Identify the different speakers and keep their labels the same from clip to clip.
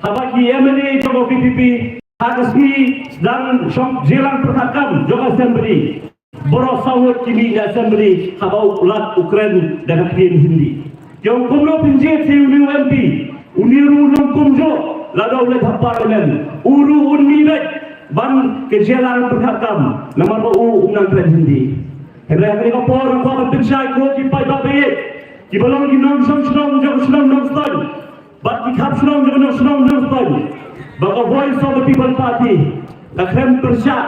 Speaker 1: habaki MLA jogo PPP hagasi dan jelang perhakam jogo assembly boro sawut kini di assembly habau ulat Ukraine dan kien Hindi yang kumno pinjet si uni MP uniru nang kumjo ladau le parlemen uru unmilet ban kejelang perhakam nomor u unang Ukraine Hindi Hebra kini kapor ang kapag pinsay ko kipay babayit kibalong ginong senong nong stad but we have strong style. But a voice of the people party, the Krem Persha,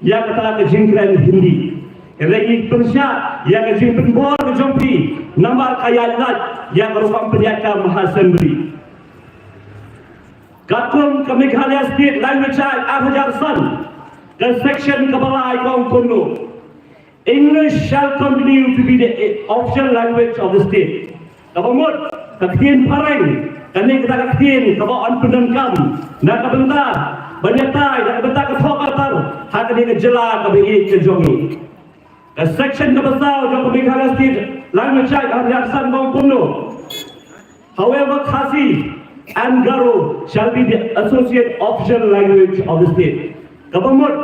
Speaker 1: Yakata Jinkran Hindi. Regi Persha, Yakajin Bor Jompi, Namar Kayalat, Yakaru Panyaka Mahassembly. Katum Kamikhalia State Language Ahajar Sun, the section Kabala Ikon Kono. English shall continue to be the official language of the state. Kabamut, kaktiin pareng, kani kita kaktiin, kabaan penangkam, nak kebentar, banyatai, nak kebentar kethokatar, hakani kejela kabingi kejongi. The section kabasau, jom Meghalaya State language Ahajar Bang Kuno. However, Khasi and Garo shall be the associate official language of the state. Kabamut,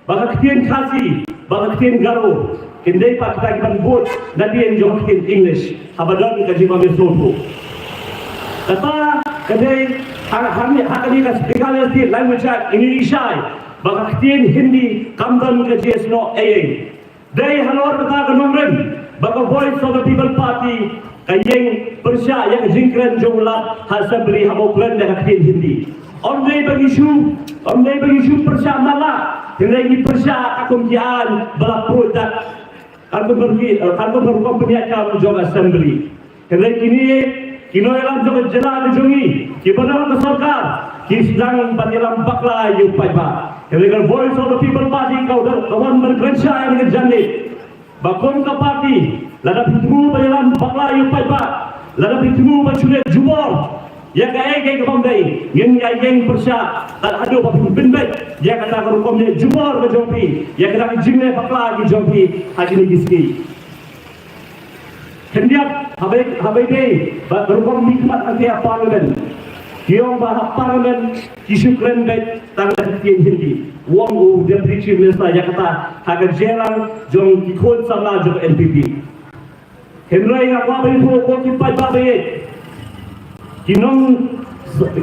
Speaker 1: bakaktiin Khasi, bakaktiin Garo. Kendai pak kita kita buat nanti yang jawabin English, habadan kaji kami soto. Kata kendai hakani kas Meghalaya State language Indonesia, bakaktiin Hindi kamdan kaji esno ayeng. Dari halor kata kenomren, baka voice of the people party kayeng Persha yang jingkran jumlah assembly hamokran dan haktiin Hindi. Omnai bagi isu Persha malah, kendai Persha akumkian balapur tak. Aku berkompeni akan menjadi assembly. Kerana kini elam juga jelas dijongi. Kibana ke sarkar, sedang banyalam bakla yupai ba. Kerana voice of the people party kau kawan berkerja yang terjadi. Bakon ke parti, lada pitmu banyalam bakla yupai ba. Lada pitmu baculet jubor. Ya kaya kebanggai, yang Persha tak ada apa pinbet. Ya kata kerukomnya jubor ke Jompi, ya kata jingnya bakla ke Jompi haji ni giski. Kendiap habai deh, kerukom nikmat nanti parlemen. Kiong bahas parlemen isu keren bet tanggal kian Hindi. Wong deputy minister ya kata haga jelang jom kikol sama jom NPP. Henry yang apa itu kau kipai babayet. Kinong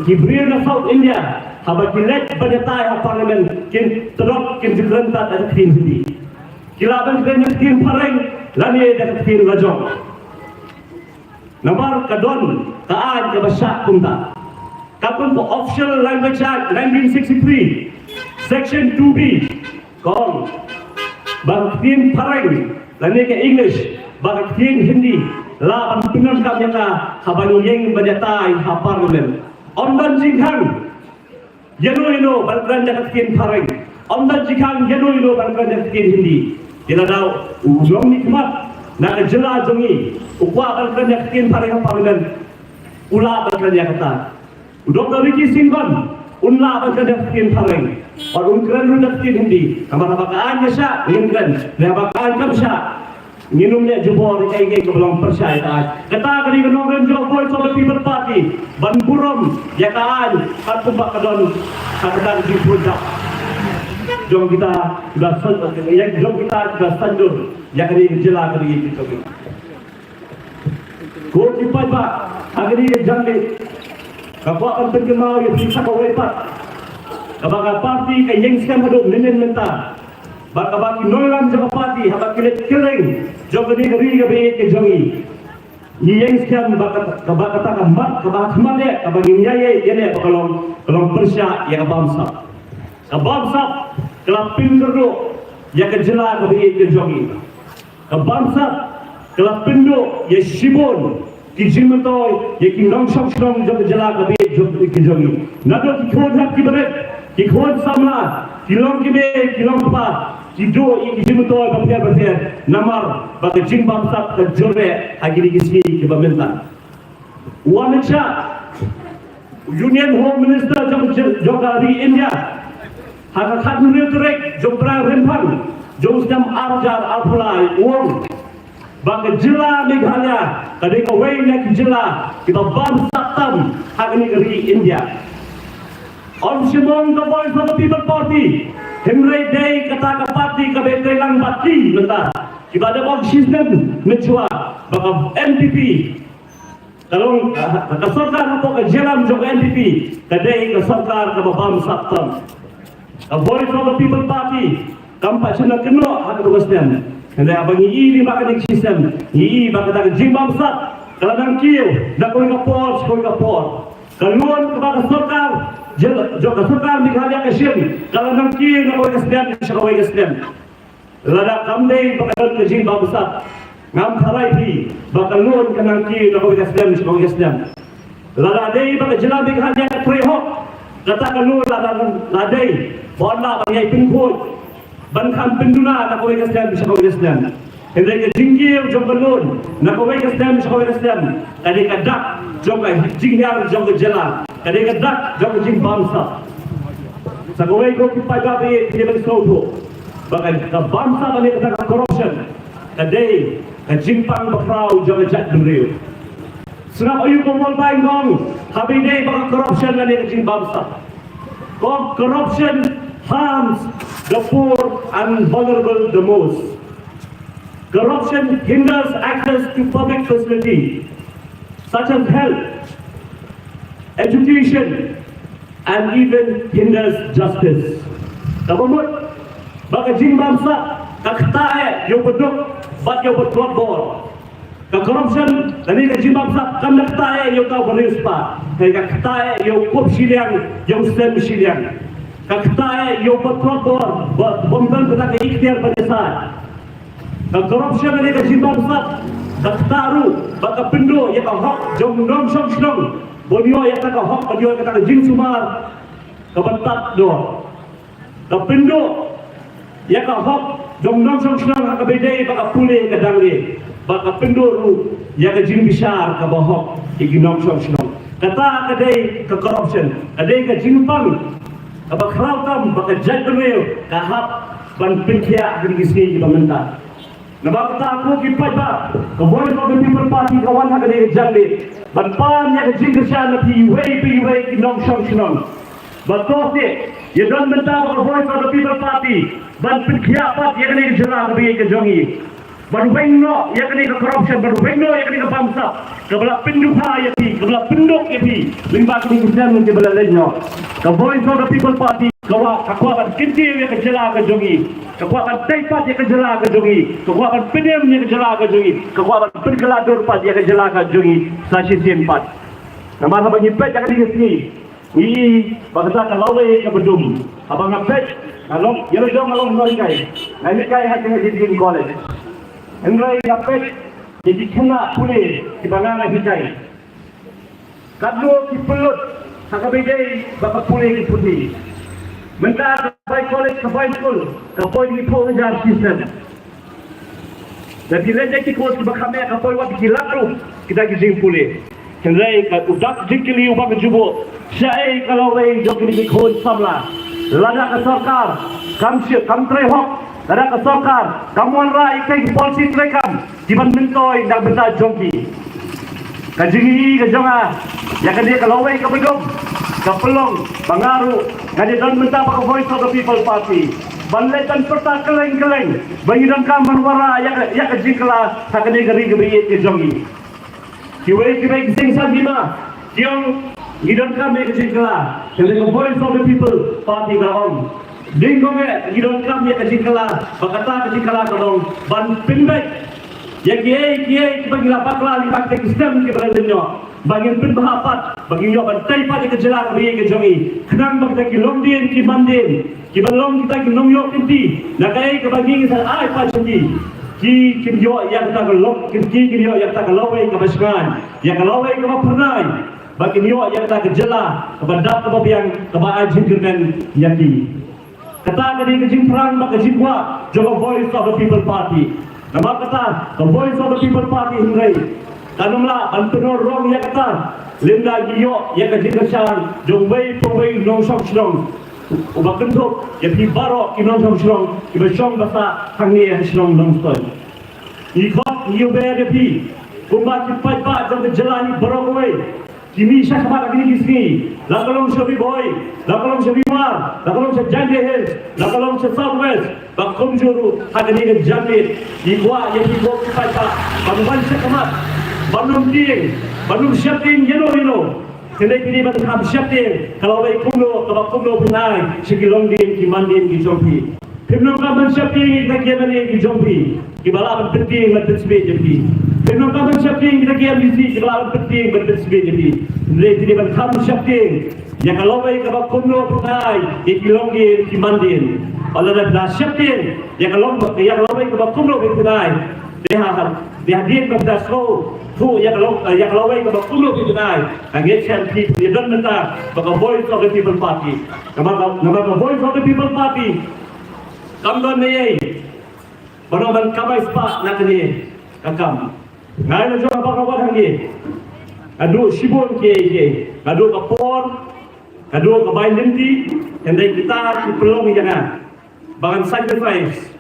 Speaker 1: Kibril na South India habang kilet banyatai ha parlimen kin terok kin jikrentat at kin Hindi kilaban kin pareng lani at kin lajong namar kadon kaan kabasya kunta kapun po official language act 1963 section 2B kong bang kin pareng lani ke English bang kin Hindi laban pinam kami na habang yang banyatai ha parlimen ondan jingkang yano balkan jakat kin pareng ondan jingkang yano balkan jakat kin Hindi dila daw ujong nikmat na jela jongi ukwa balkan jakat kin pareng ha parlimen ula balkan jakata Dr. Ricky Singban unla balkan jakat kin pareng or unkran jakat kin Hindi kamar bakaan siya ngingkan na bakaan kam siya minumnya jubor kay kebelang Persha itaat kata kani kenomren jo voice of the people party banburom yakaan at kumbak kadon kadang di puncak jom kita sudah sandur yang kani jela kani itu ko kipai ba agri jambe kapwa ang pagkamaw yung isa ko wepat kabaga party kay yang skam hado nenen menta baka noylam jaga party habak kilet kileng jogani gari gabe ke jongi yeng skam baka ta mat kabak male kabagi nyaye yene bakalong Persha ya bangsa kelapin gerdo ya kejela gabe ke jongi bangsa kelapindo ya shibon kijimatoy ya kinong shong jaga jela gabe ke jongi nado kikhod hak kibret kikhod samla kilong kibe kilong pa Kido ikimuto bertiar namar bagi jing bangsa terjore agiri kisi kebamenta. Wanita Union Home Minister Jogari India hakat nuretrek jombra rempang jom sedam arjar alfulai uang bang jela Meghalaya kadi ka way nak jela kita bangsa tam hagni kari India on simon the voice of the people party himre day kata ka party ka betrelang bati nata kita ada bang system menjua bang MPP kalau ka sarkar ko ka jela jog MPP kadai ka sarkar ka bangsa tam the voice of the people party kampa sina keno hagni wasdan Hindi abang iili baka ng system, iili baka ng jimbang sat, kaladang kiyo, na ko'y kapor. Kaluan ka baka sarkar, jo ka sarkar Meghalaya ka siyem, kaladang kiyo na ko'y kasden, siya ko'y kasden. Lada kamday baka ng jimbang sat, ngam karay pi, baka luan ka ng kiyo na ko'y kasden, siya ko'y kasden. Lada day baka jila Meghalaya ka trehok, kata kaluan lada day, wala bang yay pingkoy. Bankam penduna nak kau Islam bisa kau Islam. Hendak jinggir jom balon nak kau Islam bisa kau Islam. Kadi kadak jom jingyar jom jalan. Kadi kadak jom jing bangsa. Sakawai kau kipai babi dia bersodo. Bahkan ke bangsa kali kata corruption. Kadi jimpang bakrau jom jat beriu. Serap ayu kau mulai ngong. Habis ni bahkan corruption kali jing bangsa. Corruption harms the poor and vulnerable the most. Corruption hinders access to public facilities such as health, education, and even hinders justice. Kabamut, baka jing bangsa, kaktae yung beduk, bat yung bertuat corruption, dani ka jing bangsa, kam naktae yung kau berispa, kaya kaktae yung kup siliang, yung stem siliang. Kaktae yung patrobor, bumdan kita ke ikhtiar pada saat. Korupsi ni ka jimbang sat, kaktaru, baka pindo ya ka hok, jom nom som snong, bonyo ya ka hok, bonyo ya ka jing sumar, kabantat do. Kapindo ya ka hok, jom nom som snong, ka bedai baka pule ka dangli, baka pindo ru ya ka jing bisar ka bahok, igi nom som snong. Kata kadai ka corruption, kadai ka jimbang. Abang kerautam, baka jad beril, kahap, ban pintia akan kisih di pemerintah. Nampak kata aku kipai ba, keboleh kau ganti berpati kawan akan dia jali. Ban pan yang jingkasya na piway kinong syong. Batos ni, ya dan mentah kalau boleh kau ganti berpati, ban pintia pat yang dia jelah bagi kejongi. Baru bengno, yang kena ke corruption, baru bengno yang kena ke bangsa. Kebelah pinduha ya pi, kebelah pinduk ya pi. Limba kini Islam ke belah lainnya. The voice of the people party, kakuakan kinti yang kejela ke jongi, kakuakan taipat yang kejela ke jongi, kakuakan penem yang kejela ke jongi, kakuakan pergeladur pat yang kejela ke jongi. Sasi simpat. Nama abang nyipet yang kena sini. Ini bangsa kalau ke bedum. Abang ngapet, along, yang jom along noi kai. Ini kai hati di college. Henry ngapet jadi kena pulih di banganan hikai. Kadlo ki pelut sakabigay baka pulih ki putih. Mentar by college ke by school kapoy ni po jar system. Jadi rejek ki course baka me kapoy wat ki lakru kita ki pulih. Henry ka udak jikili ubak jubo. Syai kalau way jokli ki khon samla. Lada ka sarkar kam trehok ada kesokar, kamuan rai kai polisi trekam, jiban mentoi dak benda jongki. Kajingi kajonga, ya kan dia kalawai ka bedom, ka pelong, bangaru, ngadi dan menta pak voice of the people party. Banletan perta keleng-keleng, bangidan kaman wara ya kajingkala sakade gari gebiyet ke jongi. Kiwei kiwei sing sagima, kiong gidan kami kajingkala, the voice of the people party gaong. Dinggonge gidon kam ya kajikala bakata kajikala kadong ban pinbek ya kiai bagi lapak lali pakai sistem ke berlalunya bagi pin bahapat bagi yo ban taipat ke jela ke jongi kenang bagi ki longdien ki mandin ki balong kita ki nongyo kinti nakai ke bagi sal ai pa chindi ki yo yang ta lok ki yo yang ta lawai ke baskan yang lawai ke pernai bagi yo yang ta ke jela ke bandap ke biang ke baajin dengan yaki. Kata kali kejim perang maka jibwa jaga voice of the people party. Nama kata the voice of the people party hinggai. Kanumla antunor rong ya kata linda giyo ya kejim kesan jongwei pongwei nong song song. Ubah kentuk ya pi baro kinong song song iba song basa hangi ya song nong stoy. Ikot you bear the P. Kumba cepat pak jom berjalan berokoi. Kimi syakmat lagi di sini. Lakolong Shabi Boy, lakolong Shabi Mar, lakolong Jangge Hills, lakolong Southwest. Bakom juru hari ini jamit. Iwa yang ibu cepat pak. Bangun syakmat, bangun ding, bangun syapting yeno. Kendai kini berham syapting. Kalau baik kumlo punai. Sikilong ding, kimanding, kijompi. Pimnong kaman syapting kita kiamani kijompi. Kibalaman penting bertersebut jadi. Pimnong kaman syapting kita kiamisi. Kibalaman penting bertersebut jadi. Kendai kini berham syapting. Yang kalau baik kumlo punai. Ikilong ding, kimanding. Oleh dah syapting. Yang kalau baik kumlo punai. Dia hadir kepada seluruh tu yang kalau baik kumlo punai. Angin syapting dia dan mentah. Bagi voice of the people party. Nama voice of the people party. Kamdon ni, banoman kamai spa nak ni, kakam. Ngai na jom apa kawan hangi. Adu sibun ke, adu kapor, adu kabain nanti, hendai kita pelong jangan. Bangan sacrifice,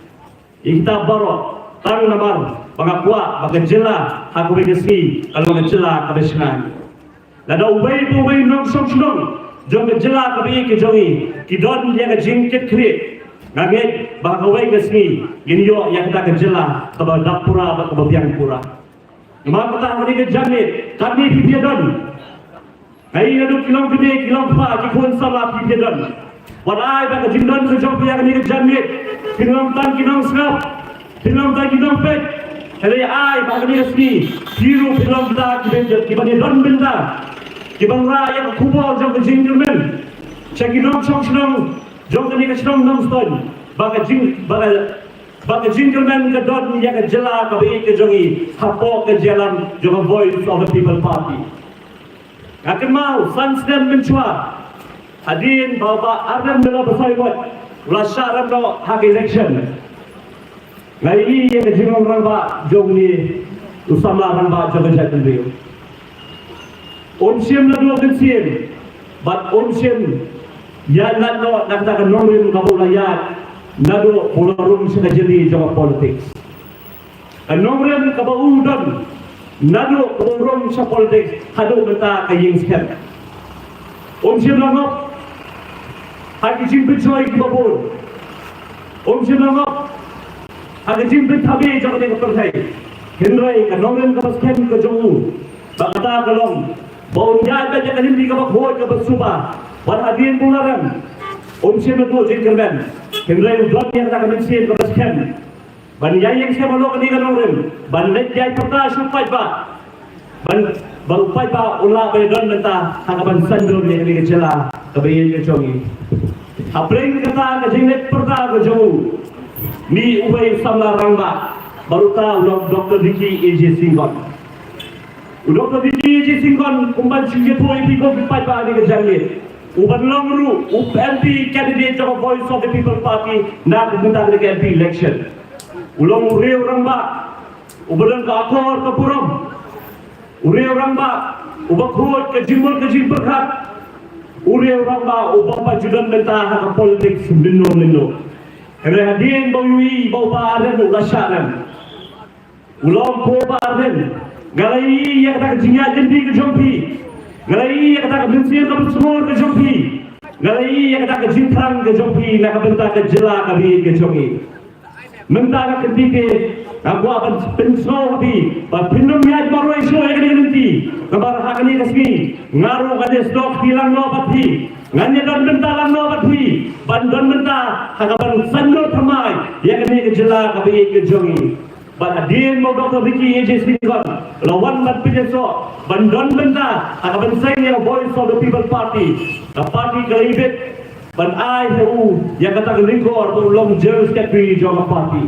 Speaker 1: kita baru tang namar, bangan kuat, bangan jela, aku berkesi, kalau bangan jela kebesaran. Lada ubay nong song, jom jela kebi kejongi, kidon dia kejingkit kiri. Ngagit bakawai kesni ginyo yang kita kejela kepada dapura kepada biang pura. Maka kita hari kejamit kami pipiadon. Hai adu kilong gede kilong pa kikun sama pipiadon. Walai baka jindon sejauh yang ini kejamit. Kilong tan kilong skap, kilong tan kilong pet. Hari ai baka ni kesni biru kilong ta kibani don benda. Kibang raya kubur jom kejingmen. Cakilong chong. Jom kini kesenang nongstone, bagi gentleman ke don yang kejela kabi kejongi, hapok ke jalan jom voice of the people party. Akan mau sansden mencua, hadirin bawa Arnam bela bersahabat, ulasya ramno hak election. Ngai ini yang kejengong ramba jom ni usama ramba jom jatuh dia. Omsiem lalu omsiem, but omsiem. Ya nado nakatakan nongrin kabulayat nado polarum sila jadi jawab politik. Nongrin kabaudan nado polarum sa politik hado benta kaying skem. Siam langop hagi jimpit soy kibabur. Siam langop hagi jimpit tabi jawab ni kapertai. Henry nongrin kabaskem kajongu bakata kalong bau nyata jangan hindi kabakhoy kabasuba. Wan hadirin pularan, siam itu jengkerman. Henry udot yang tak mensian keberskem. Ban yang saya malu kini orang, ban lejai perta supai ba, ban upai ba ulah bedon mentah hakaban sandur yang ini kecela kebayin kecongi. Apreng kata kejenglet perta kejongu. Ni upai samla rangba, baru tahu Dr. Diki AJ Singkon. Dr. Diki AJ Singkon kumban singkepo ipiko upai ba ini kejenglet. Uban longru, MP candidate of Voice of the People Party nak menang di MP election. Ulong uri orang ba, uban kakor kepuram, uri orang ba, ubak ruat kejimbul berkat, uri orang ba, ubak pajudan mentah hak politik sembilan. Kerana hadirin bawi bau baran ulasyaran, ulong po baran, galai yang tak jingat jendi kejompi. Galai yang kata kebencian kebersumur ke jompi. Galai yang kata kejintang ke jompi. Nak bentak ke jela ke jongi. Mentah ke ketike. Aku akan pensau habi. Pinum miat baru isu yang kena nanti. Kabar hak ini kesini. Ngaruh kade stok hilang no pati. Nganya dan bentak lang no pati. Bandon bentak. Hakaban sandor thamai. Yang kena ke jela ke jongi. Hadirin mau Dr. Diki AJ Singkon lawan ban pijeso bandon benda akan benseng yang Voice of the People Party parti kelibet ban ai hu yang kata lingkor ulong General Secretary Jawa Party.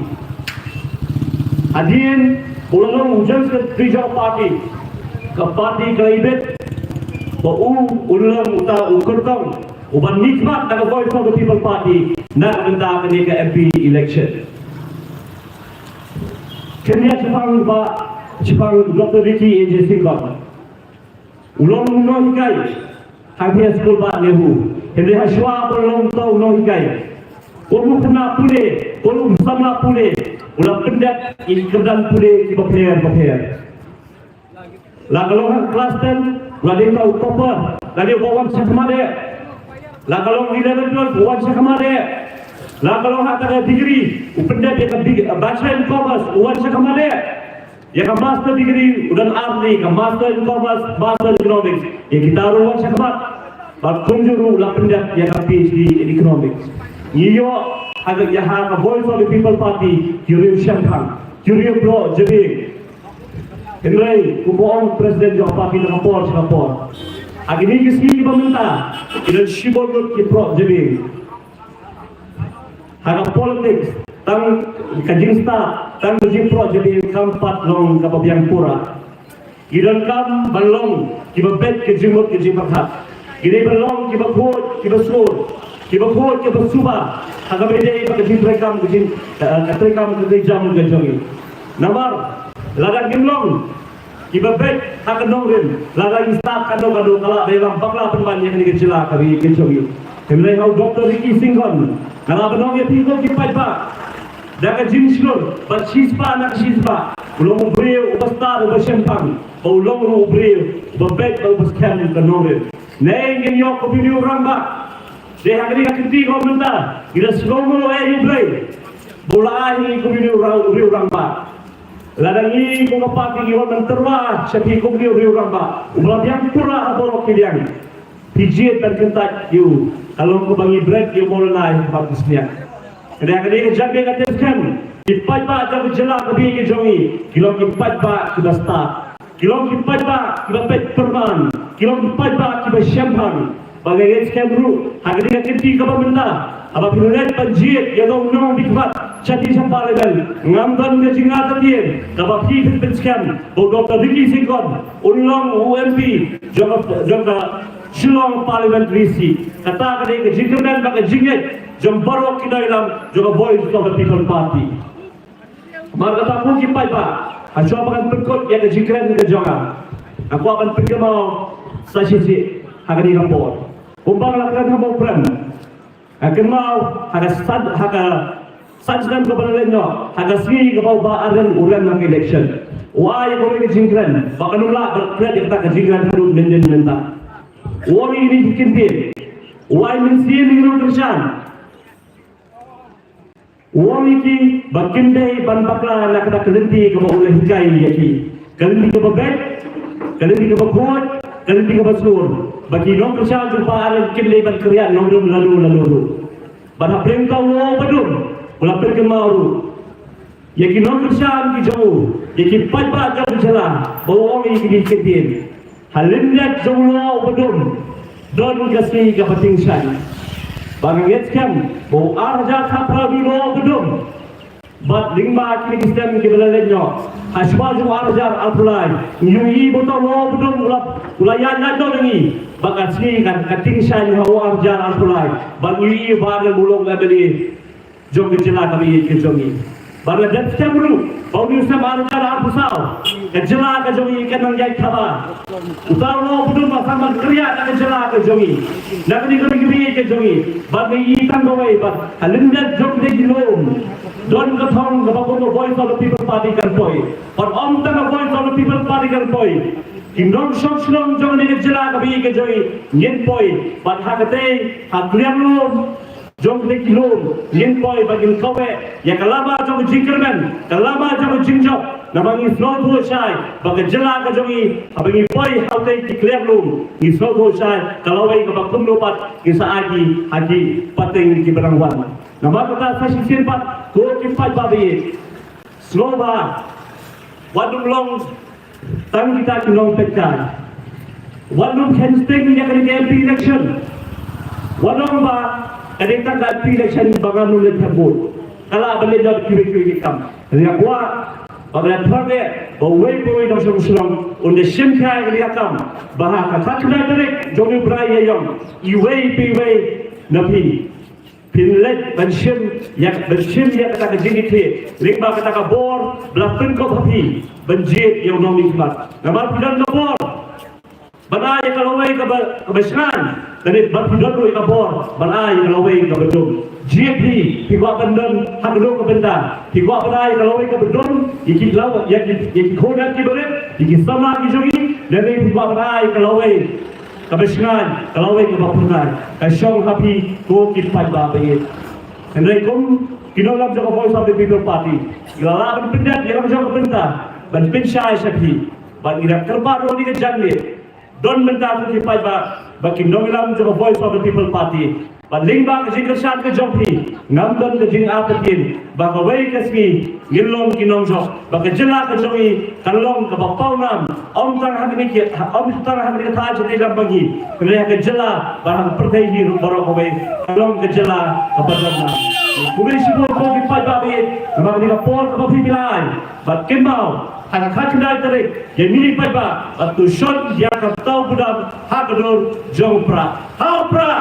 Speaker 1: Hadirin ulong General Secretary Jawa Party ke parti kelibet ulong uta ukurtong uban nikmat dengan Voice of the People Party nak benda ke MP election. Kenya Jepang Dr. Diki AJ Singkon. Ulong hikai. Hanya sekolah Pak Nehu. Henry Hashwa ulong tau hikai. Kolu kena pule, kolu sama pule. ulang pendat ini kemudian pulih kita player. Lagalong kelas 10, lalu kau topper, lalu bawa sekamade. Lagalong 11, 12, bawa sekamade. Lagalong ada degree, pendat yang bachelor in commerce, bawa sekamade. Yang master degree, udah ahli, master in commerce, master in economics. Yang kita bawa sekamade. Kunjuru lah pendat yang PhD in economics. Iyo agak jahat voice of the people party, Yuriu Shankang, Yuriu Bro, jadi. Henry, kubuang presiden Jawa Parti Singapura. Agini kisi pemerintah, idan shibol ki pro jadi. Haga politics, tang kajing staff, tang kajing pro jadi kampat long kapabiang pura. Idan kam balong, kiba bet kajimut kajing perhat. Gini balong kiba kuat, kiba sur, kiba kuat kiba suba. Haga beda kajing rekam kajing jam kajing. Nomor lagan gimlong iba bet akan nongrin lagan start kado kalau dalam bakla penbanyak ni kecila kami kecogi kemudian hau Dr. Ricky Singgon kalau benong ya tigo kipai pak daga jinslur but shispa nak shispa ulong brio ubastar ubasempang ulong brio ubabet ubaskan ke nongrin neng yang yok video ramba de hagri ka kinti ko menta gira slomo e yublay bulahi ko video ramba Ladangi kung kapati iwan ng terwa sa kikong niyo riyo ramba. Umabyang pura aborok kiliang. Pijit dan kentak yu. Kalau ko bangi bread yu mo na bagus niya. Kaya kaya jabe ka teskan. Ipat ba jab jela kabi ke jongi. Kilong ipat ba kiba start. Kilong ipat ba kiba pet perman. Kilong ipat ba kiba champagne. Bagai teskan ru. Hagri ka kinti ka ba menda. Aba pinunet panjit yadong nong bikbat. Chati sampai level ngamban ke jingat tadi dapat hidup penskan Dr. Ricky Singgon ulang UMP jaga Shillong Parliamentary seat kata kali ke jingan bagi jingat jambaro kita dalam juga voice of the people party marga tamu kipai ba aku akan perkut yang ke jingan ke jangan aku akan pergi mau sa sisi hagani rapor umbang lakukan kamu pram akan mau haga Sajdan kebenarannya, hagasmi kebau baaran uran ng election. Why kami kejingkran? Baka nula berkred kita kejingkran hadut menta. Why ini kintin? Why mensiin ini kerjaan? Why ini bagindai ban bakla nak kita kelenti kebau oleh hikai yaki. Kelenti kebau bed, kelenti kebau kuat, kelenti kebau seluruh. Bagi nong kerjaan jumpa aran kinlay ban kerjaan nong lalu. Ban hapeng kau badum. Ulah pergi mauru, yaki non kerjaan ki jauh, yaki pajak jauh jalan, bawa orang ini ketin. Halimnya jauh bedum, don kasih kepenting saya. Bangat kan, bawa arja kapra bilo bedum. Bat lingma kini kisah kebelalenya, asbaju arja alpulai, nyui botol lo bedum ulayan nado ini. Bakat sini kan keting saya hawa arja alpulai, bat nyui badan bulong labeli. Jom kejela kami kejongi. Baru jat cemru, bau ni usah baru cara pusau. Kejela kejongi kenang jai khabar. Utau lo betul sama kerja kejela kejongi. Nak ni kami kejongi. Bagi ikan gawai bat. Halinda jom de gilom. Don kathong kabago voice of the people party kan boy. Or om tang voice of the people party kan boy. Kindong shok shlong jom ni kejela kami kejongi. Yen boy. Bat hakate hakliam lo. Jom kita kilom, yen boy bagi kawe, ya kalama jom jingkerman, kalama jom jingjok, namangi slow to shai, bagi jela ka jogi, bagi boy haute declare lum, ni slow to shai, kalau wei ka bakum lopat, ki saagi haji pateng ki berangwan. Nama kata sasi pat, ko ki pat babi, slow ba, wadum long, tang kita kilong pekar, wadum can stay ni akan MP election, wadum ba. Kadang tak election bagan mulai terbut. Kalau balik dah kiri kam. Dia kuat. Bagai terde, bawa dah selang. Untuk semkai dia kam. Bahasa sakna terek. Jomi berai yang. Iway nabi. Pinlet bensim yang kata kejiniti. Lima kata kabor. Belapun kau tapi benjit yang nomik mat. Nama pidan kabor. Banai kalaway ka basnan. Dari berpidon lu ikabor. Banai kalaway ka bedung. GP pigwa bandon haglo ka benda. Pigwa banai kalaway ka bedung. Iki law yaki khona ki berit. Iki sama ki jogi. Dari pigwa banai kalaway ka basnan. Kalaway ka bapungan. Kasyong happy ko kitpat ba bayit. Andai kum kinolam sa voice of the people party. Ilala ban pindat yang sa benda. Ban pinshay sabi. Ban ira kerba ro ni ka jangle. Don menta ko kipai ba kinolam sa voice of the people party. Ban lingba ka jingkar shat ka jophi. Ngam don ka jing apatin. Ba ka wai ka ski ngilong kinong jok. Ba ka jela ka jogi kalong ka bapau nam. Om tar hagni ki tha jati lam bagi. Kene ka jela ba pertai hi baro ko wai kalong ka jela ka badam nam. Kumis ko kipai ba be. Ba ni ka por ka bhi bilai. Ba kimbao anak kacundai terik yang mini paiba atau shot dia akan tahu budam hakador jongpra halpra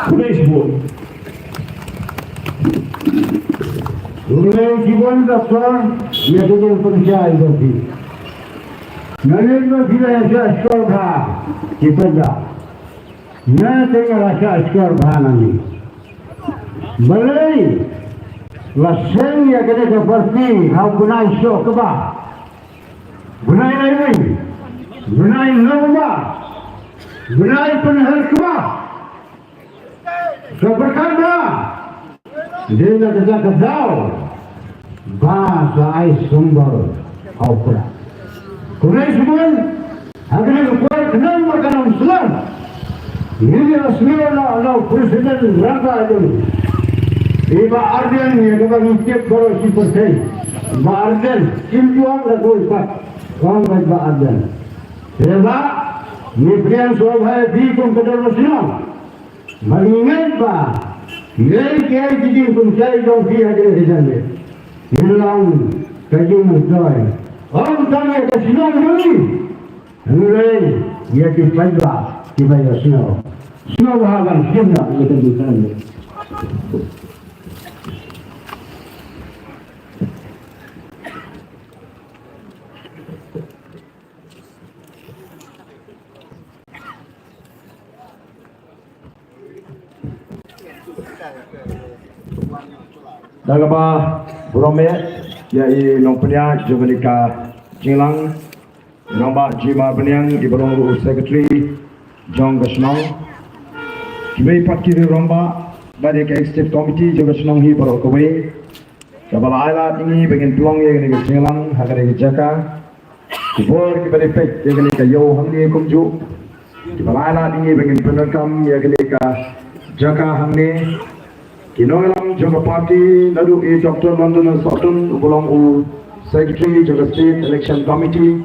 Speaker 1: kumisbun
Speaker 2: Ulay जीवन रक्षा ये तो पंचायत होती नरेंद्र फिर ऐसा स्कोर था कितना न तेरा ऐसा स्कोर था नहीं बल्कि Laseng ya kena seperti kau gunai syok ke bah, gunai lain, gunai lomba, gunai penhar ke bah, seperti bah, dia nak kerja kerjau, bahasa ais sumber kau pula, gunai semua, agar kau kenal makanan Islam, ini aslinya Allah Presiden Rangka itu. Iba Arden yang kita ngikip baru si percaya. Iba Arden, simpuan lagu ikat. Kau Iba Arden. Sebab ni prian soal di pun kedal Muslim. Mengingat bah, ini kaya jadi pencari dong dia ada di sana. Hilang kaji muncul. Orang tanya ke sini ni. Mulai dia kita ya snow. Snow hagan siapa kita di sana.
Speaker 3: Dagaba Burome yai nong penya Jovelika Jinglang namba Jima Benyang Ibarong Secretary Jong Gasnong Kibai Parti Romba Badi ke Executive Committee Jong Gasnong hi Barok Kowe Kabala Aila ini bagian tuang yang ni Jinglang hakane Jaka Kubor kibali pek yang ni Yo Hangni Kumju Kabala Aila ini bagian penerkam yang ni Jaka Hangni Kinolam Jaga Party Nadu Dr. London Sutton Ubolong U Secretary Jaga State Election Committee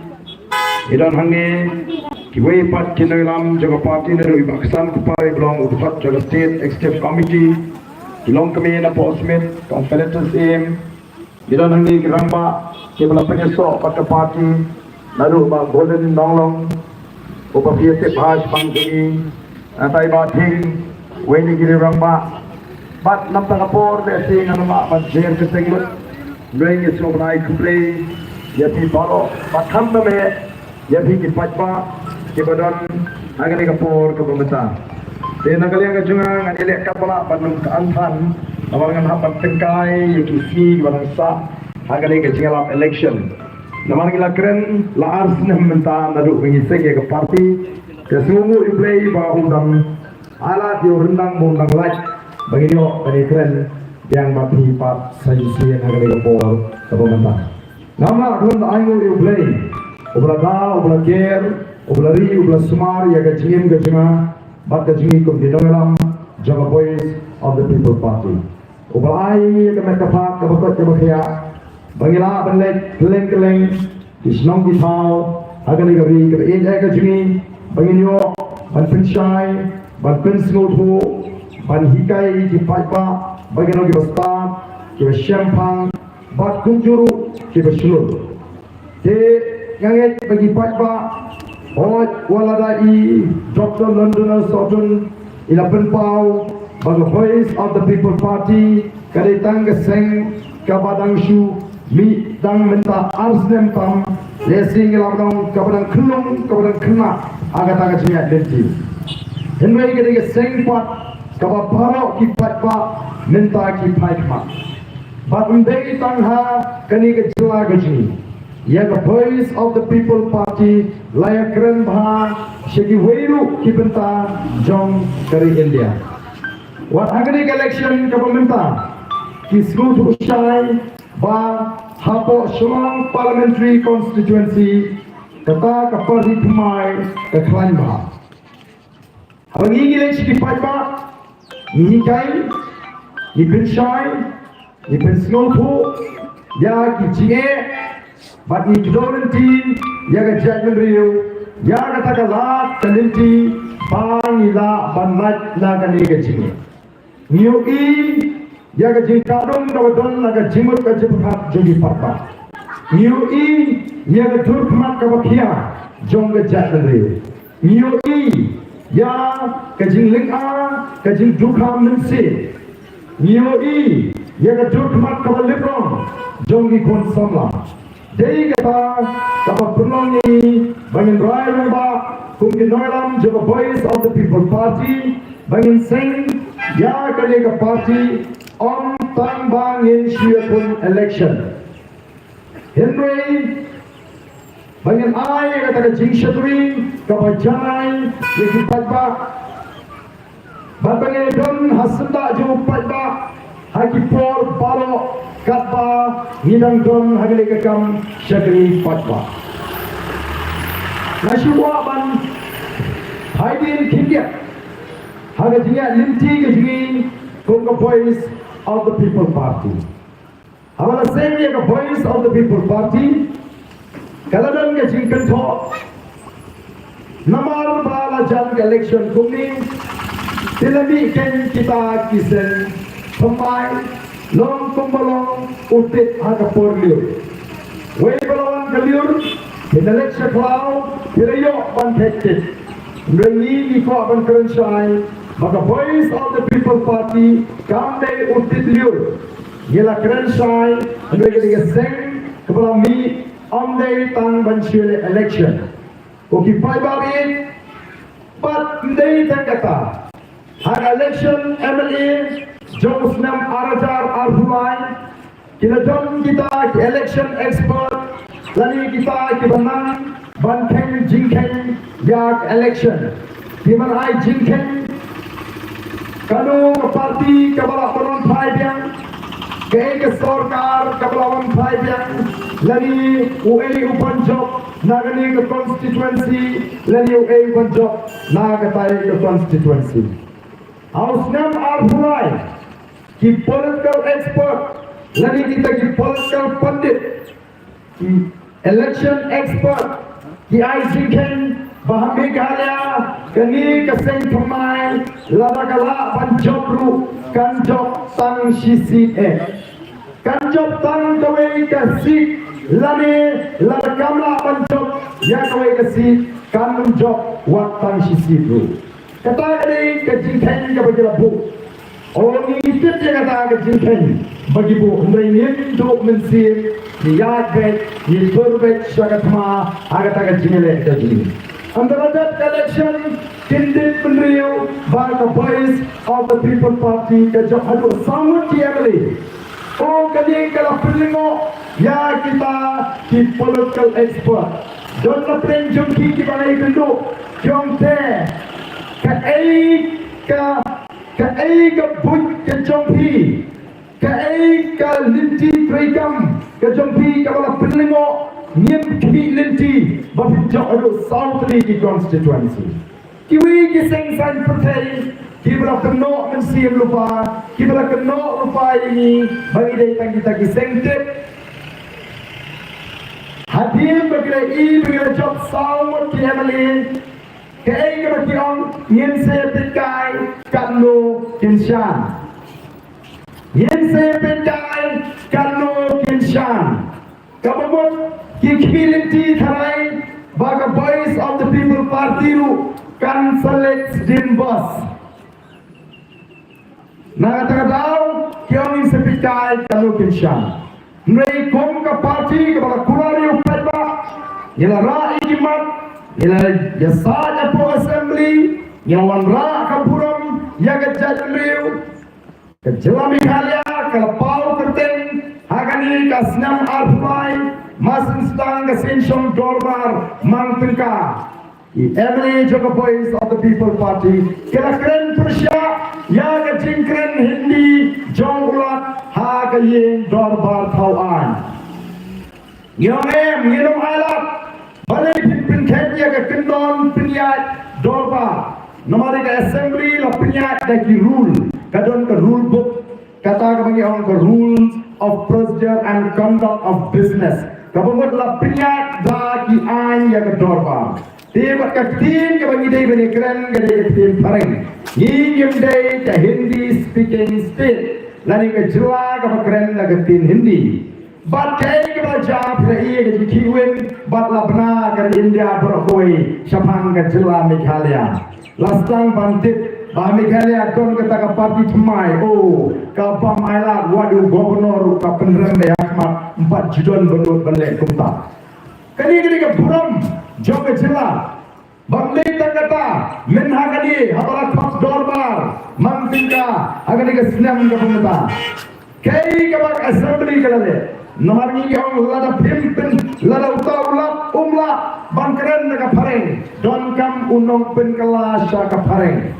Speaker 3: Idan Hangi Kiway Pat Kinolam Jaga Party Nadu Ibaksan Kupai Ubolong U Jaga State Executive Committee Kilong kami na Paul Smith Confederates Aim Idan Hangi Kiramba Kibala Penyeso Pata Party Nadu Ba Golden Donglong Upa PSF Hash Pangtungi Antai Bating Weni Giri Ramba Bat nam tangapor besi nama banjir kesengut, luang itu menai kumplei, ya pi balo, bat ham me, ya pi kipatpa, kibadan, agar ni kapor kebementar. Dengan kalian kejungan, ada lek kapala bandung keantan, awalan hapan tengkai, yuki bangsa, agar ni kejungan election. Nama kita keren, la ars nem mentar, nadu mengiseng ya ke parti, kesungu iplay bahu undang, alat yo rendang bundang like. Bagi dia dari keren yang mapi pat saisi yang agak lekor kepementar. Nama keren ayu you play, ubla da, ubla ker, ubla ri, ubla sumar ya gajim gajima, bat gajimi kum di dalam Jaga Voice of the People Party. Ubla ayu yang kemekapak kebakot kebakia, bagilah benlek keleng keleng, disnong disau, agak negari kebein gajimi, bagi dia ban pensyai, ban pensngotu. Ban hikai di paipa bagian lagi besar, kita syampang, bat kunjuru kita seluruh. Te yang bagi paipa, oh waladai Dr. London Sutton, ila penpau, bagi Voice of the People Party, kadai tang geseng, kabadang shu, mi tang menta ars dem tam, Lesing labang kabalang kelung kabalang kena agak agak jingat denti. Henry kita sengpat kabah parok kipat pak minta kipai mak. Batundai tangha kani ke jela gaji. Ya the voice of the people party layak keren bah segi weiru kibenta jong dari India. What agni election kabah Kisru to shine ba hapo Shillong parliamentary constituency kata kapari pemai ke Klanba. Abang ini lagi kipai ba ni kai ni penshai ni pensnopo ya kijinge bat ni kidolenti ya ke judgment rio ya kata kalat kalenti pangila banat na kani kijinge niu ya ke jingkadong kawadon naga jimut ka jiphat jogi parpa niu ya ke turkmat ka bakia jong ke jadre niu ya ke jingling a ke jing dukham mensi niu ya ke turkmat ka balibron jong ki kon samla dei kata ka perlong ni bangin rai ba kumki noilam jo voice of the people party bangin sing ya ke ka party on time bang in Shiapun election. Henry banyak ay kata ke jing syaturi kabajanai yang patba banyak don hasenda jo patba haki por baro katba hidang don hagile kekam syaturi patba nasiwa ban haidin kindia haga jinga limti ke jingi kong voice of the people party. Hamalah same yang voice of the people party. Kalau dan ke jingkan tho, namar bala jan election kumni, tilami ken kita kisen, pemai, long kumbalong utit aga porliu. Wei balawan kaliur, in election cloud, kirayo bantekit. Rengi iko aban kerensai. Maka voice of the people party kamde utit liur gila kerensai anu gila seng kepala mi amde tang bansyule election oki pai babit but ndai tang kata hak election MLA jom senam arajar arhumai kila jom kita election expert lani kita kibanang banteng jingkeng yak election kiman ai jingkeng Kanu parti kabala peron phaibyan ke sarkar kabala phaibyan lani uei upanjok nagani ke constituency lani uei upanjok nagatai ke constituency ausnam arhulai ki political expert lani kita ki political pandit ki election expert ki Aizinken Baham Meghalaya kani keseng pemai labakala panjokru kanjok tang sisi kanjok tang kawe kasih lani labakamla panjok ya kawe kasih kanjok wat tang sisi tu kata ini kejingken ka bagi labu orang ini dia kata kejingken bagi bu ndai untuk mensir niat bet ni berbet syagatma agak agak jingele kejing Antara that election, kindit penriu bagi voice of the people party kejauh aduh sangat tiada. Oh kali kalau perlingo ya kita di political expert. Don't plan jumki kita lagi kenduk jomte ka but ke jompi ka linti trikam ke jompi kalau perlingo Nyem linti babinjak adu South League constituency. Kiwi kiseng san pertai, kibra keno mensiam lupa, kibra keno lupa ini bagi datang kita kiseng tip. Hadir bagi job South League, kaya bagi orang yen saya tekai kanu kinshan, yen saya tekai kanu kinshan. Kababot Kikiliti Tharai Baga voice of the people party ru kan select din bus Nagatakadaw Kiyong sepikai kalukin siya Nray kong ka party Kabaga kurari upay ba Ila ra ikimat, ila jasad po assembly, yawan ra kapuram, yaga jadriu, kejelami khalia, kalapau kerten, hagani kasnam arfai, masin stang kasinshom dorbar, mangpinka. Emily Joga Boys of the People Party, kila keren Persia, yaga jingkren Hindi, jonggulat, haga yin dorbar tauan. Ngiyong nginom alat, balik pimpin kenya ke kendon pinyat dorbar. Namari ke assembly la pinyat daki rule, kadon ke rule book, kata ke bagi ke rules of procedure and conduct of business. Kabungut la pinyat daki an ya ke dorbar. Tiba kaktin ke bagi day bani keren ke day kaktin pareng. Ngiyong day ke Hindi speaking state, lani ke jua ke keren la kaktin Hindi. Bat kay ke baca prai ke jikiwin, bat la bena ke India berkoi, syapang ke jua Meghalaya. Lastang bantit, bah Meghalaya don ke tak parti cemai, oh, kapam ailat wadu gubernur ke penerang de Ahmad 4 judon benut balik kumta. Kali ke buram, jom ke jua. Bangli kata, menha kali, habala khas dorbar, mangtingka, agak ke senam ke pemerintah. Kay ke bak assembly ke lade. Nomor ini orang lada pimpin, lada utaulat, bangkeren ke pareng, don kam unong penkala syaka pareng.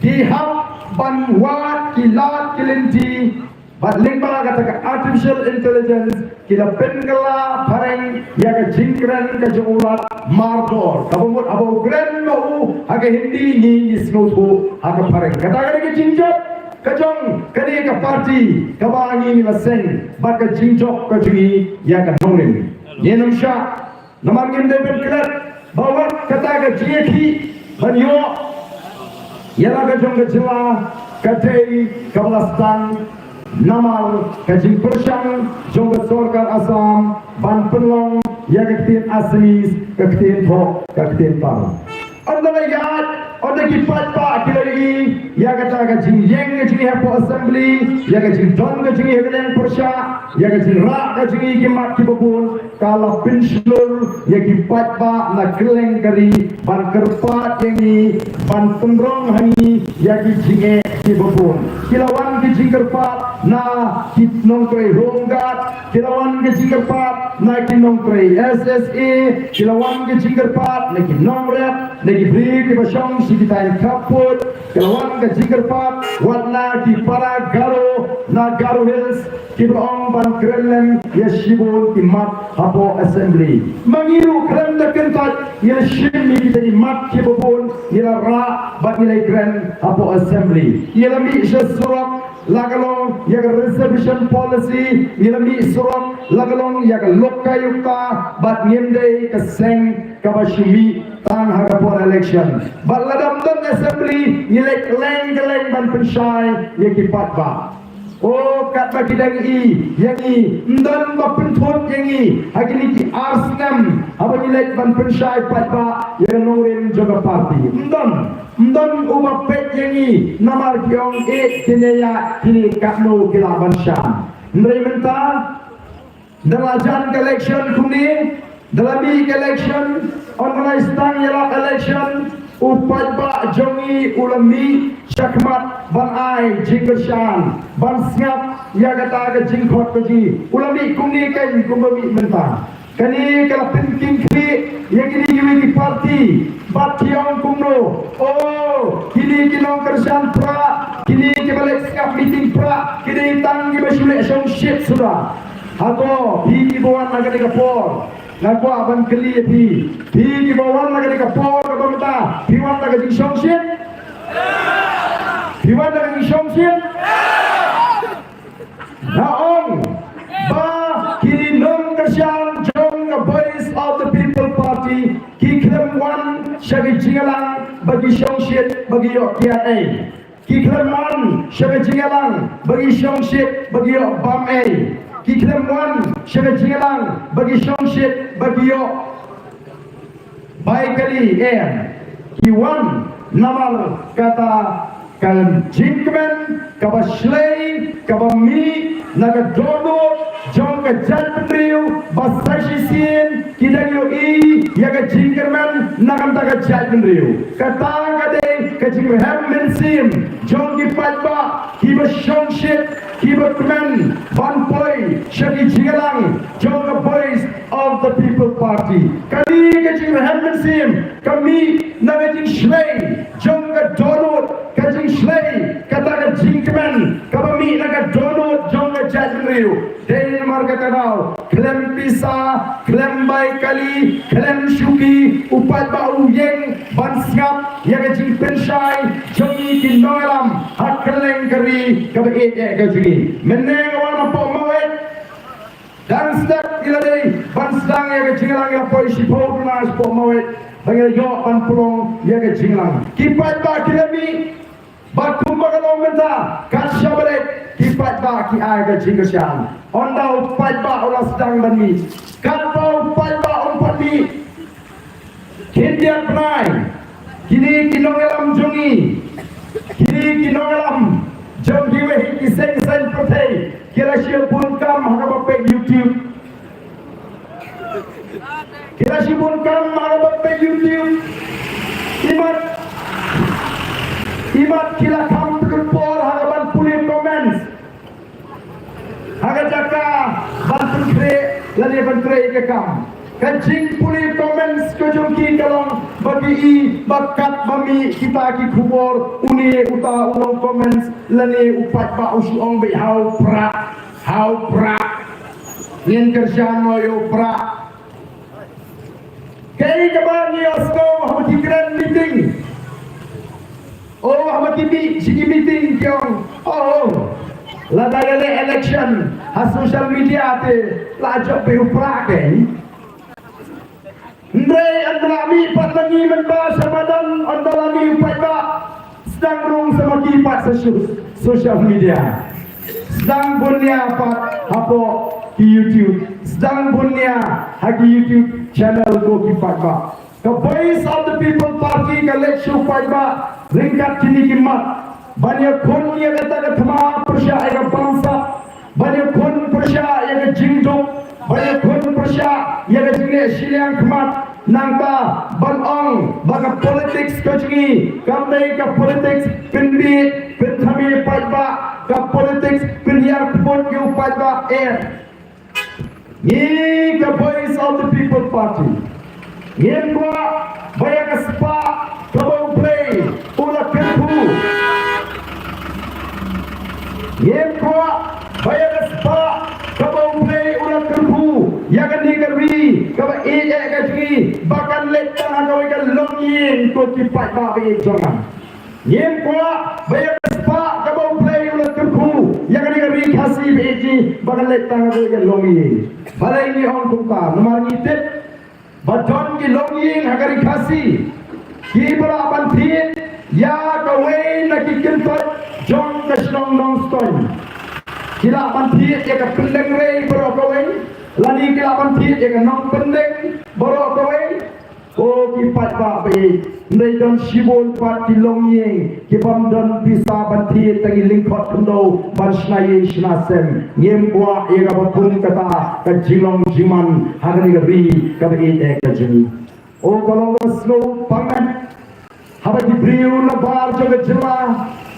Speaker 3: Dihap banwat kilat kilinti, bat lingba kata ke artificial intelligence, kila penkala pareng, ya ke jingkren ke jongulat mardor. Kabumut abau keren mau, aga Hindi ni isnutu, aga pareng. Kata ke jingjok. Kajong kadi ka parti kabangi ni laseng baka jinjok ka jungi ya ka nongin yenam sha namangin deben klat bawa kata ka jieki banyo yala ka jong ka jila kadai kawalastan namal ka jing persyang jong ka sorkar asam ban penlong ya ka tin asmis ka tin thok ka tin pang andala yat Ada kipat pak kilai, ya kata kacing yang kacing hepo assembly, ya kacing don kacing hekalen persya, ya kacing rak kacing kimat kibukun, kalau penslur ya kipat pak nak keleng kari, ban kerpat yang ni, ban penrong hani, ya kacing kibukun. Kilawan kacing kerpat, na kit nongkrai ronggat, kilawan kacing kerpat, na kit nongkrai SSA, kilawan kacing kerpat, na kit nongrep, na kit beri kibasyong kita kaput, kelawan ke Jingerpat, warna di para Garo, na Garo Hills, kiberong ban krelem, yashibun kimat hapo assembly. Mangiru krem da kentat, yashimi kita di mat kibubun, yilara bat nilai krem hapo assembly. Yilami syasurak, lagalong yaga reservation policy, yilami surak, lagalong yaga lokayukta, bat ngimdei keseng kabashimi, tang hagapon election. Baladam dan assembly nilai keleng ban pensyai yang kipat ba. Oh kat bagi dangi yang i ndan ba pentut yang i hagini ki arsnam apa nilai ban pensyai pat ba yang nongrin juga parti. Ndan uba pet yang i namar kiong e tineya kini kakno kilaban syam. Ndai menta dalajan election kuni dalami election organized tang yelak election upat ba jongi ulami syakmat ban ai jingkershan ban sngap ya kata ke jingkhot keji ulami kuni kan kumbami mentang kani kala pinking kri yang kini di parti bat kiong kumno oh kini kinong kershan pra kini kebalik skap meeting pra kini tang gibasule syong shit sudah hato hi ibuan naga kapor Naku aban keli pi di bawah lagi di kapor ke pemerintah piwan lagi di songsit piwan lagi di songsit naong ba kini nong kesyang jong Voice of the People Party kiklem wan syagi jingalang bagi songsit bagi yok kiat kiklem wan syagi jingalang bagi songsit bagi yok bam kiklem wan syagi jingalang bagi songsit bagi yo baik kali kiwan namal kata kan jingkmen kabaslay kabami naga dono jong jong ke jal pendriu basashi sin kidang yo I ya ke jingerman nakam ta ke jal pendriu kata kade ke jingerman men sim jong ki patba ki ba shong shit ki ba kmen ban poi shaki jingerang jong ke voice of the people party kali ke jingerman men sim kami na jing shlei jong ke donut ke jing shlei kata ke jingerman kami na ke donut jong ke jal pendriu Dari marga kanau, klem pisa, klem bay kali, klem syuki, upat bau yeng, ban sngap, yang kecil pensai, jongi kinongalam, hak keleng keri, kabait kecil. Meneng wana pok mawet, dan sedap iladai, ban sedang yang kecil lang yang poi sipau punas pok mawet, bagi yok ban pulong yang kecil lang. Kipat ba kilemi, batum bagalong menta, kasya balik. Kipat ba ki ay ka jingasyan ondau pat ba ola sedang dan mi kapau pat ba on pat mi kindiat penai kini kinongelam jongi kini kinongelam jongi wehi kiseng sen prote kira siya pun kam harabape YouTube kira siya pun kam harabape YouTube imat kila kam terpol harapan pulim comments Agar jaka bantu kre lani bantu ke kam. Kancing puli comments kejongki kalong bagi I bakat bami kita ki kubur uni uta ulong comments lani upat ba usuong be how pra yen kerjaan yo pra. Kay kaban ni osko hamati grand meeting. Oh hamati sigi meeting kyong. Oh Ladagale election ha social media te lajak pe uprake ndre andalami patangi menba samadan andalami upaiba sedang rung sama kipat social media sedang bunya apa di YouTube sedang bunya hagi YouTube channel go kipat ba the voice of the people party ka lekshu paiba ringkat kini kimat banyak kon yang kata thama persya ega bangsa banyak kon persya yang jingdok banyak kon persya yang jingne siliang khmat nangta balong baga politics kajgi kamdai ka politics pinbi pinthami paiba ka politics pinyar khot ke upaiba ni ka voice of the people party yen ko banyak spa kabau play ula kenpu Yen kuat bayar spa kabau play ulat kerbu yang digeri kaba ejek kaki bahkan letang kau ikan longin tu kipat babi jangan yen kuat bayar spa kabau play ulat kerbu yang digeri kasih beji bahkan letang kau ikan longin balai ni orang kuka nomor nitip badan ki longin hagari kasih kibra bantit ya kawai nak ikentot John Kashnong Nongstoy kila pantit ya ka pendeng rei boro kawai lani kila pantit ya ka nong pendeng boro kawai o kipat ba be ndai don shibol pat tilong yeng kibam don bisa pantit tangi lingkot kundo barsnaye shnasem yem bua ya ka bapun kata ka jilong jiman hagani ri ka be ka jini o kolong slow pangan haba dibriu na bar joga jela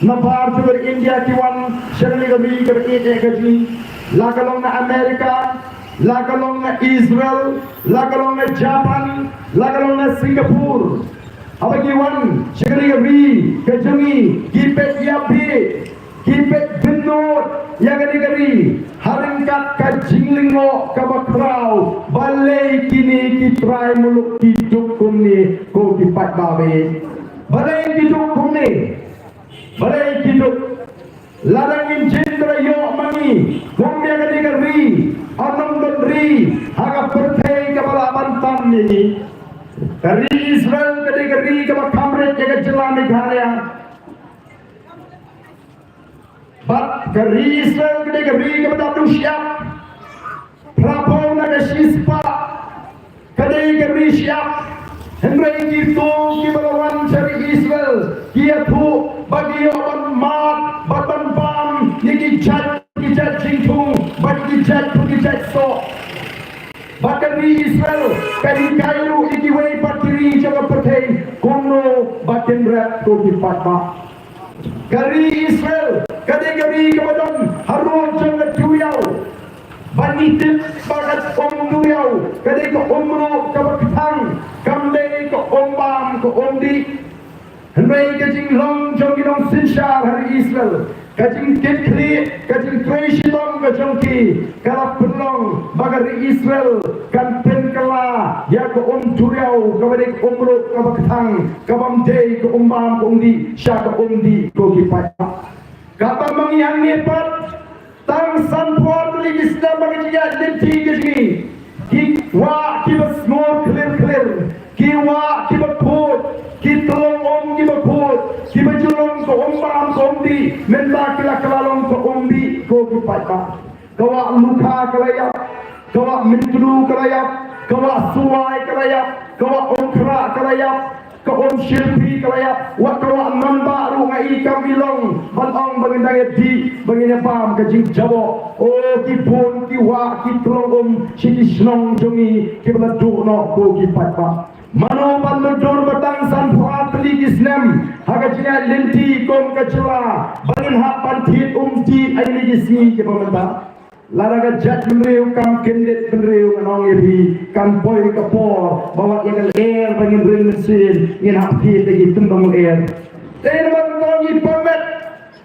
Speaker 3: na bar joga India kiwan sherli gabi gabi gaji lagalong na Amerika lagalong na Israel lagalong na Japan lagalong na Singapore haba kiwan sherli gabi gajami gipet yabi gipet benot yang gadi haringkat kajinglingo kabakrau balai kini kitrai muluk hidup kumni ko kipat babe balai hidup kumni balai hidup larangin jendra yo mani kumni gadi gari anong dondri haga pertai kabala bantam ni dari Israel gadi gari kabak kamret jaga jelam Meghalaya But dari Israel gede gede kepada Rusia, Prabowo naga sispa, gede gede siap, Henry gitu kibalawan dari Israel, kia tu bagi orang mat, batan pam, niki cat jingtung, bagi cat Israel kadi kayu ikiway patiri jaga pertei kono batin rap ko dipatma kari Israel kadi kebadan harun jaga tuyau banitit bagat tuyau kadi ko umro kabakang kamde ko ombam ko omdi Henry kajing long jongidong sinshar hari Israel kajing kitkli kajing treshidong kajongki kala penong bagari Israel kan penkala ya ko turiau kabade umro kabakang kabam day ko umbam ko umdi sya ko umdi ko kipaya kapag mangyang nepat tang sanpuan li Islam bagajia lenti kajing ki wa ki bas more clear ki wa ki bakut ki tolong ki bakut ki bajulong ko umbam ko umdi menda kila kalalong ko umdi ko kipaya kawa luka kalayap kawa mintru kalayap kawa suwai kalayap kawa ongkra kalayap kawa shilpi kalayap wa kawa mambaru ngai kambilong balong bangindang di bangina pam kajing jabo o ki pun ki wa ki tolong siki snong jongi ki baladu no ko kipaya Mano pandur batang san puatli Islam haga jina lenti kom kacula bangin hapan tit umti aini gisi ke pementa laraga jat menreu kam kendet menreu nong ebi kam boy kapor bawa yang air bangin ring mesin ngin hapti lagi tembang air ten bang ngi pamet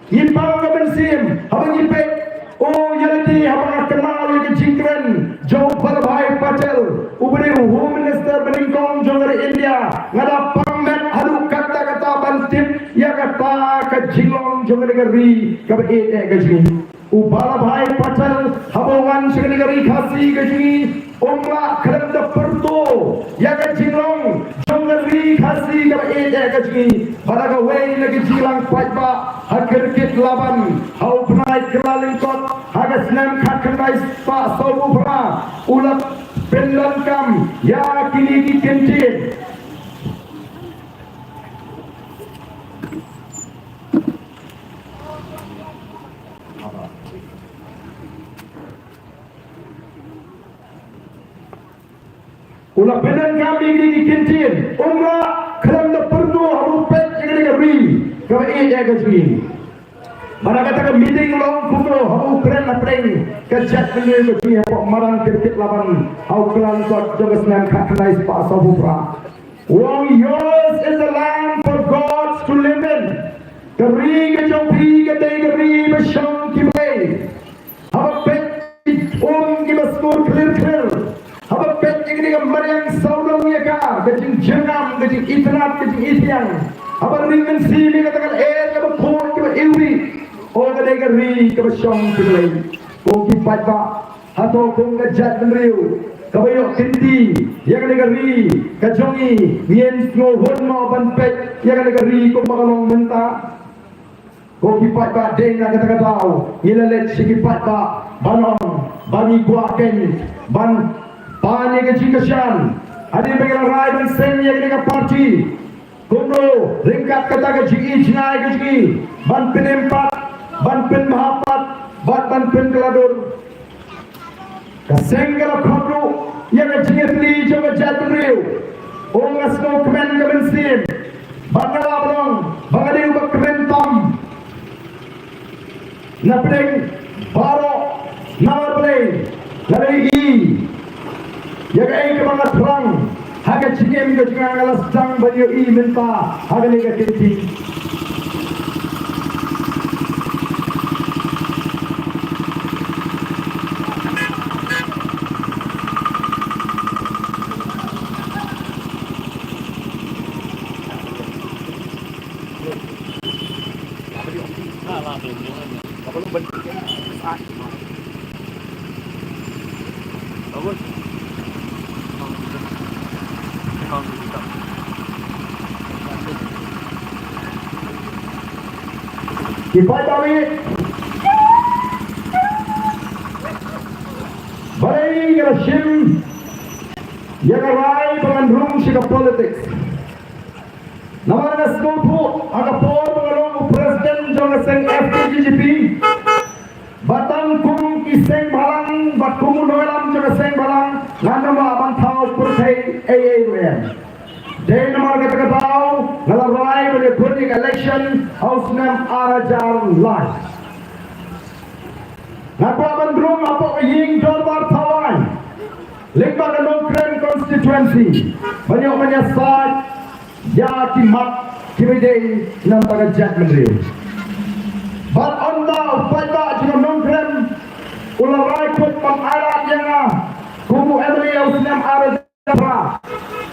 Speaker 3: yipang ka bensim habang yipek oh yalti habang kenal ke jingkren Joe Ballabhai Patel ubri Home Minister Beningkong Jongari India ngada pamet halu kata-kata bantim ya kata ke jilong Jongari Gari kabe gajini Ballabhai Patel habawan Jongari Gari khasi gajini umla khalam da perto ya ke jilong Jongari khasi kabe gajini baraga wei lagi jilang pajba hakir kit laban hau penai kelalingkot hagas nam khakanai pa sobu pra ulat penlankam ya kini ki kentin ulat penlankam kini ki kentin umra kalam da perdu harupet ini gari kabe gajini mana kata ke meeting long kuno hamu keren lapeng kejat menye ke pok marang kirkit laban hau kelan kot jogas nan khakanai pa sabupra wong yours is the land for gods to live in kari ke jompi ke dei kari basham ki bay haba pet ki baskur clear haba pet ki ke mariang saudong ya ka ke jengam ke itnat ke itiang haba ringen si ni katakan ke khon ke iwi o kadai gari ke basham ki bay o ki patba hato kong gajat menriu kabayo tinti ya kadai gari kajongi mien ngo honmo ban pet ya kadai gari ko makalong menta ko ki patba deng na kata tao ilalet si ki patba banong bani guaken ban pani ke jikasyan adi bagala rai ban sen ya kadai parti kuno ringkat kata ke jiki jinai ke jiki ban penempat ban pen mahapat ban pen keladur kasenggal khobru yang jingli coba jatuh riu ongas no kemen kemensim bangala blong bangadi ubak kementam napeng baro nawar play dari i yang ai kemangat perang haga cingem ke jangan alas dang banyo i minta haga lega tinti Kipai tawi barai kala shim yaga rai pangandrung shika politics namana skopu aga por pangalong president jong seng FTGP batang kum kiseng balang bat kumu noelam jaga seng balang ngana ma bantau purthai AAWN Day nama kata tahu dalam rai pada politik election House Nam Arajar Live. Napa bandrum apa ying jorbar tawan. Lingba kanong Kren constituency. Banyak menyesat ya kimat kimidei nam taga Jack Mendri. But on the upaya jika nongkrem ulah rai kot pengarat yang kubu Emily House Nam Arajar.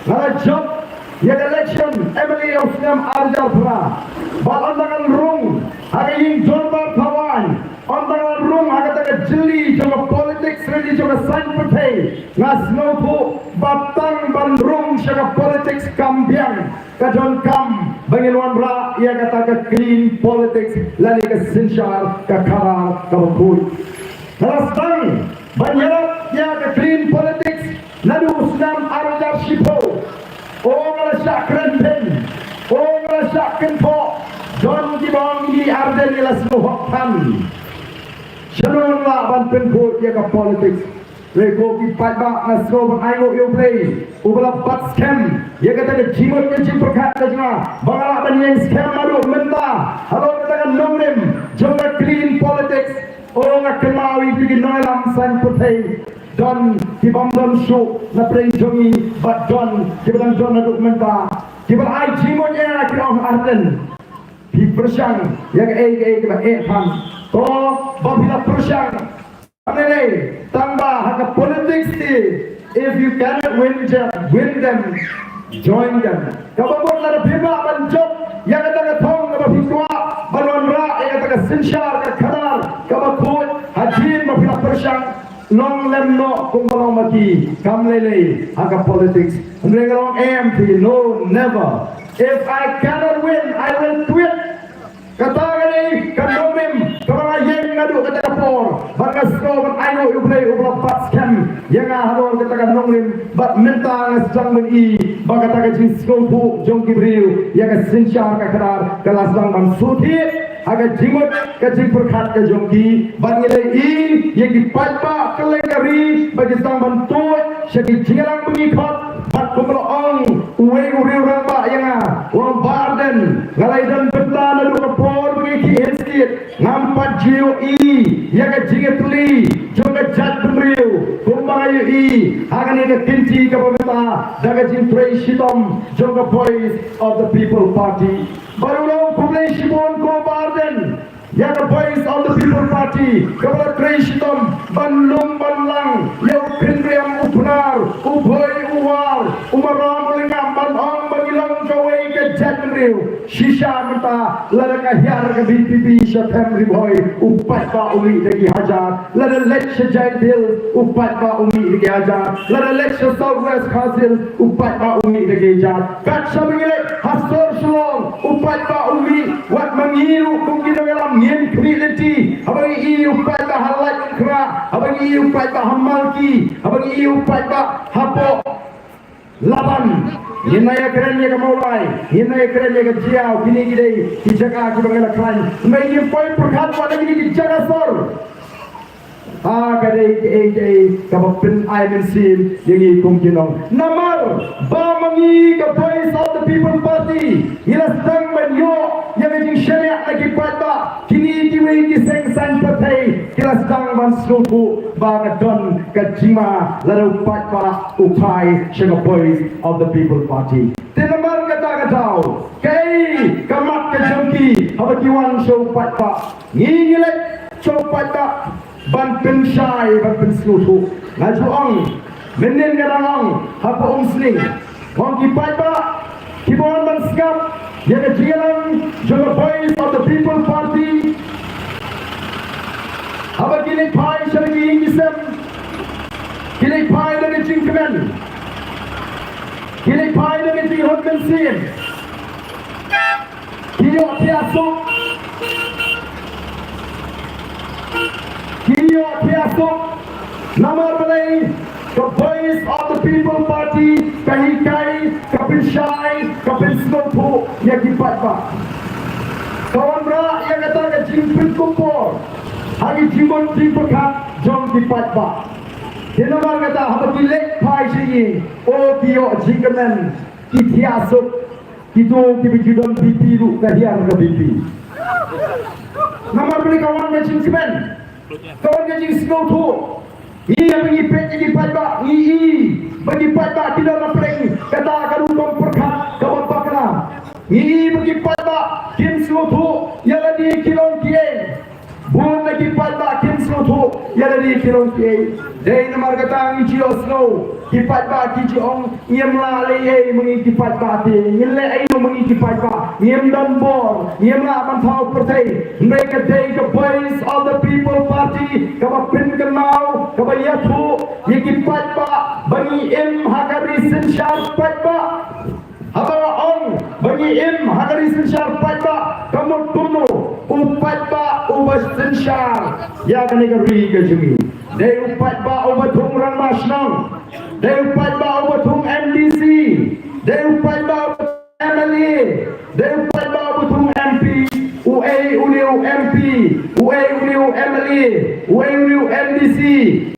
Speaker 3: Nara job ya election Emily House Nam Arajar. But on the rung ada ying jorbar tawan. Antara room agak agak jeli juga politik ready juga sign partai ngas nopo batang ban room juga politik kambiang kajon kam bangiluan ra ia kata ke clean politics lali ke sinshar ke karar ke bakut terastang banyak ia ke clean politics lalu Usnam Arajar Shipo orang syak krenten orang syak kenpo don dibang di arden ilas nuhoktan Shalom lah banten ko ya ka politics. Reko ki pada asko bang ayo yo play. Ubala bat scam. Ya kata ke jimot ke jim perkat ke jima. Bangala ban yang scam madu menta. Halo kata kan nomrem. Jonga clean politics. Orang akan maui bikin noilam san putih. Don ki bamdon show na preng jongi. But don ki bang don na dokumenta. Ki bang ay jimot ya ki orang arden. Di persang ya ke ki bang pan. To babila persang anele tambah hak politics ni if you cannot win them join them kababon na bima banjok yang kata thong na bidwa balon ra yang kata sinshar ka khadar kabakut hajin babila persang long lem no kung balong maki kamlele hak politics ngreng MP no never if I cannot win I will quit kata gani kanomim kamang ayeng ngadu kata kapor bagas ko ban ayo ublay ubla pat scam yang halor kata kanomim bat minta ngasang meni bagata ka jing skopu jong gibriu yang sinshar ka kadar kalas bang ban suthi aga jimot ka jing perkhat ka jongki ban ngilai i yang dipatpa kelengari bagi sang ban tuat syagi jingarang mengikot bat kumlo ong uwe uriu ramba yang orang barden ngalai dan benda lalu kapor mengiki estate ngampat GOE yang jingat tuli juga jat pemriu kumbang ayu i akan ini kinci ke pemerintah daga jing tray shitom juga voice of the people party baru long kumlai shibon ko barden yang voice of the people party kepada tray shitom banlum banlang yang kendriam upunar uboy uwar umaram lingam banong bagilang kawai ke jat pemriu shisha mata lada kahyar ke BPP September boy upat ba umi lagi hajar lada lecture giant hill upat ba umi lagi hajar lada lecture southwest council upat ba umi lagi hajar kat sabingile hasor sulong upat ba umi wat mengiru mungkin dalam ngin community abang i upat ba halat kra abang i upat ba hamalki abang i upat ba hapo laban Hinaya kerennya ke mulai, hinaya kerennya ke jiau, kini gini dijaga ke bangla klan. Mereka poin perkat pada gini dijaga sor. Kadai kapapin ayam sil yang kumkinong. Namar bamangi ke voice of the people party. Ila sang banyo yang jing syariat lagi pada kini diwe di seng san partai. Ila sang ban slupu baga don kajima lalu pada upai syariat voice of the people party. Tinamar kata katau kai kamat kejongki habakiwan show pada ngilek show pada ban pensyai ban penslutu ngaju ong menen garang apa ong sling ong kipai ba kibon ban skap ya ke jilang juga voice of the people party apa kini pai syargi ingisem kini pai lagi cingkemen kini pai lagi cinghot bensin kini tiasuk Kio Tiasuk Namar Balai the voice of the people party Kahikai Kapil Shai Kapil Snopo Yakipat ba kawan ra yang kata ke jimpin kumpul hari jimbon jimpekat jom kipat ba Kenapa kata apa dilek pai sini? Oh tio jingkemen kitiasuk itu kibijudon pipi lu kahiar ke pipi. Nama beli kawan ngecing semen, kawan ngecing snow tu. Ia mengipet jadi pada bagi pada tidak nampak kata kadung perkat kawan pakna. Ia bagi pada kim snow tu yang di kilon kiai. Bukan lagi pada kim snow tu yang di kilon kiai. Dari nama kata ngicio snow kipat ba kijiong ngiem la le mengikipat ba ti ngile ai mengikipat ba ngiem dan bor ngiem la man thau pertai mereka day the voice of the people party kaba pin kenau kaba yatu yikipat ba bagi im hakari sensyar pat ba Abang ong bagi im hakari sensyar pat ba kamu tunu upat ba ubas sensyar ya kan negeri ke jumi day upat ba ubat humran masnang They fight about who MDC. They fight about MLA. They fight about who MP. UA Uniu MP. UA Uniu MLA. UA Uniu MDC.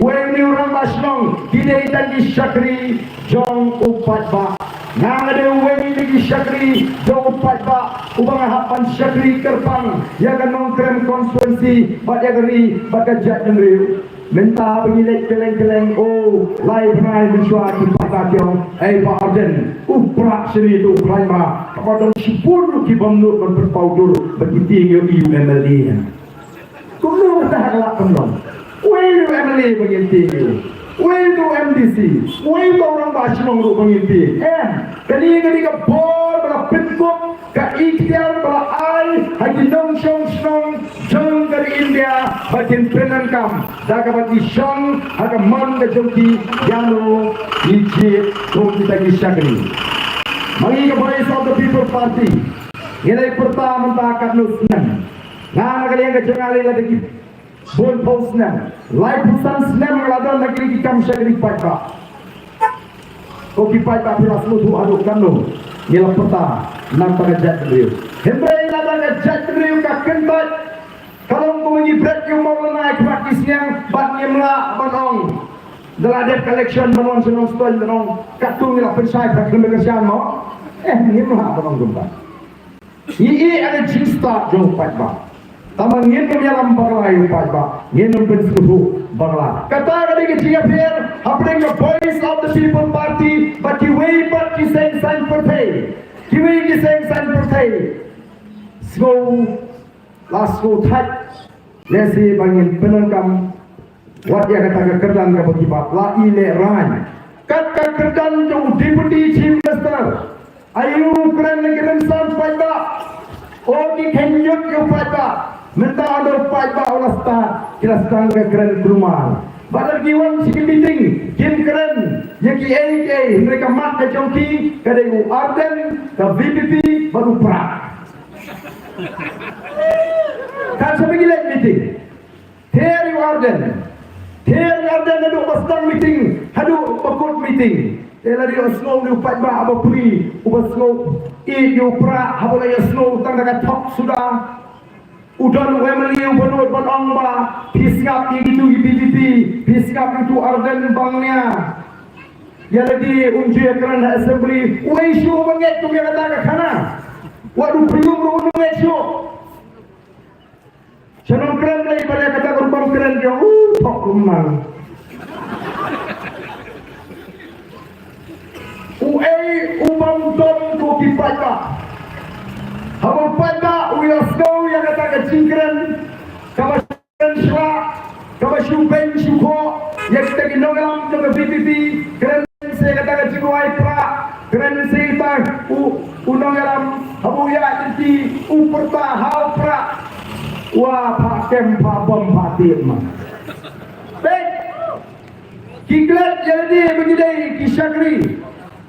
Speaker 3: UA Uniu Ramasnong. Kini tadi Syakri Jong upat ba. Nang ada UA lagi Syakri Jong upat ba. Ubang hapan Syakri Kerpang. Ya kan nongkrem konstituensi. Baca geri. Baca jat negeri. Minta pengilek keleng-keleng oh lai pengai mensyua kipat kakiong Pak Arden uprak seni itu klaima kepada 10 kibamnut berpaudur bagi tinggi UMLA kuno dah kelak penon wei UMLA bagi tinggi wei tu MDC wei tu orang basimong tu bagi tinggi kali ke bor berpinkup ke ikhtiar bala ai haji nong shong jong dari India bagian penankam daga bagi shong haga mon ke jongki yano ijit tung kita Syakri mari ke voice of the people party nilai pertama takat nusnan ngana kali yang kejengali lagi bon posnan lai pusan snem ladon lagi kam Syakri pada koki pada pilas mutu aduk kanu nilai pertama nampak jat beliau Hembrai ladang jat beliau ka kenbat kalau mengi berat yang mau naik praktisnya bat nyemla banong deladet collection banong senong stone banong katung nila pensai praktis berkesian mau nyemla banong gempa ini ada jinsta jauh patba tamang nyenum yalam bagla yung patba nyenum penskutu bagla kata kali kecil fair happening the voice of the people party but the way but kiseng san partai kiwi kiseng san partai so last go touch lesi bangin penangkam wat ya kata kerdan ka bagiba la ile ran kat ka kerdan jo deputy chief minister ayu kren negeri san pada o ki kenyut yo pada minta ada pada olah sta kira stanga kren rumah badar giwan sikit meeting kim kren yaki AK mereka mat ka jongki kadai Arden ka VPP baru pra kan sampai gila meeting here you Arden ada pasang meeting hadu pakut meeting lari snow ni upat ba aba puri ubat snow you pra habula ya snow tang daga top sudah udan family ubanot banong ba piskap gitu BPP piskap itu Arden bangnya ya lagi unji ekran assembly wei show banget tu yang kata kana waduh belum runung show Senang keren lagi pada kata korban keren dia, tok kumang. Ubang tom koki pada. Habang pada uyasno yang kata kecing keren, kawasan syrak, kawasan ben syuko, yang kita ginong dengan BPP keren saya kata kecing waipra, keren saya tak unong alam, habu ya jadi uperta hal pra. Wah, pakem pabom patim. Baik, kiklat jadi begini Syakri.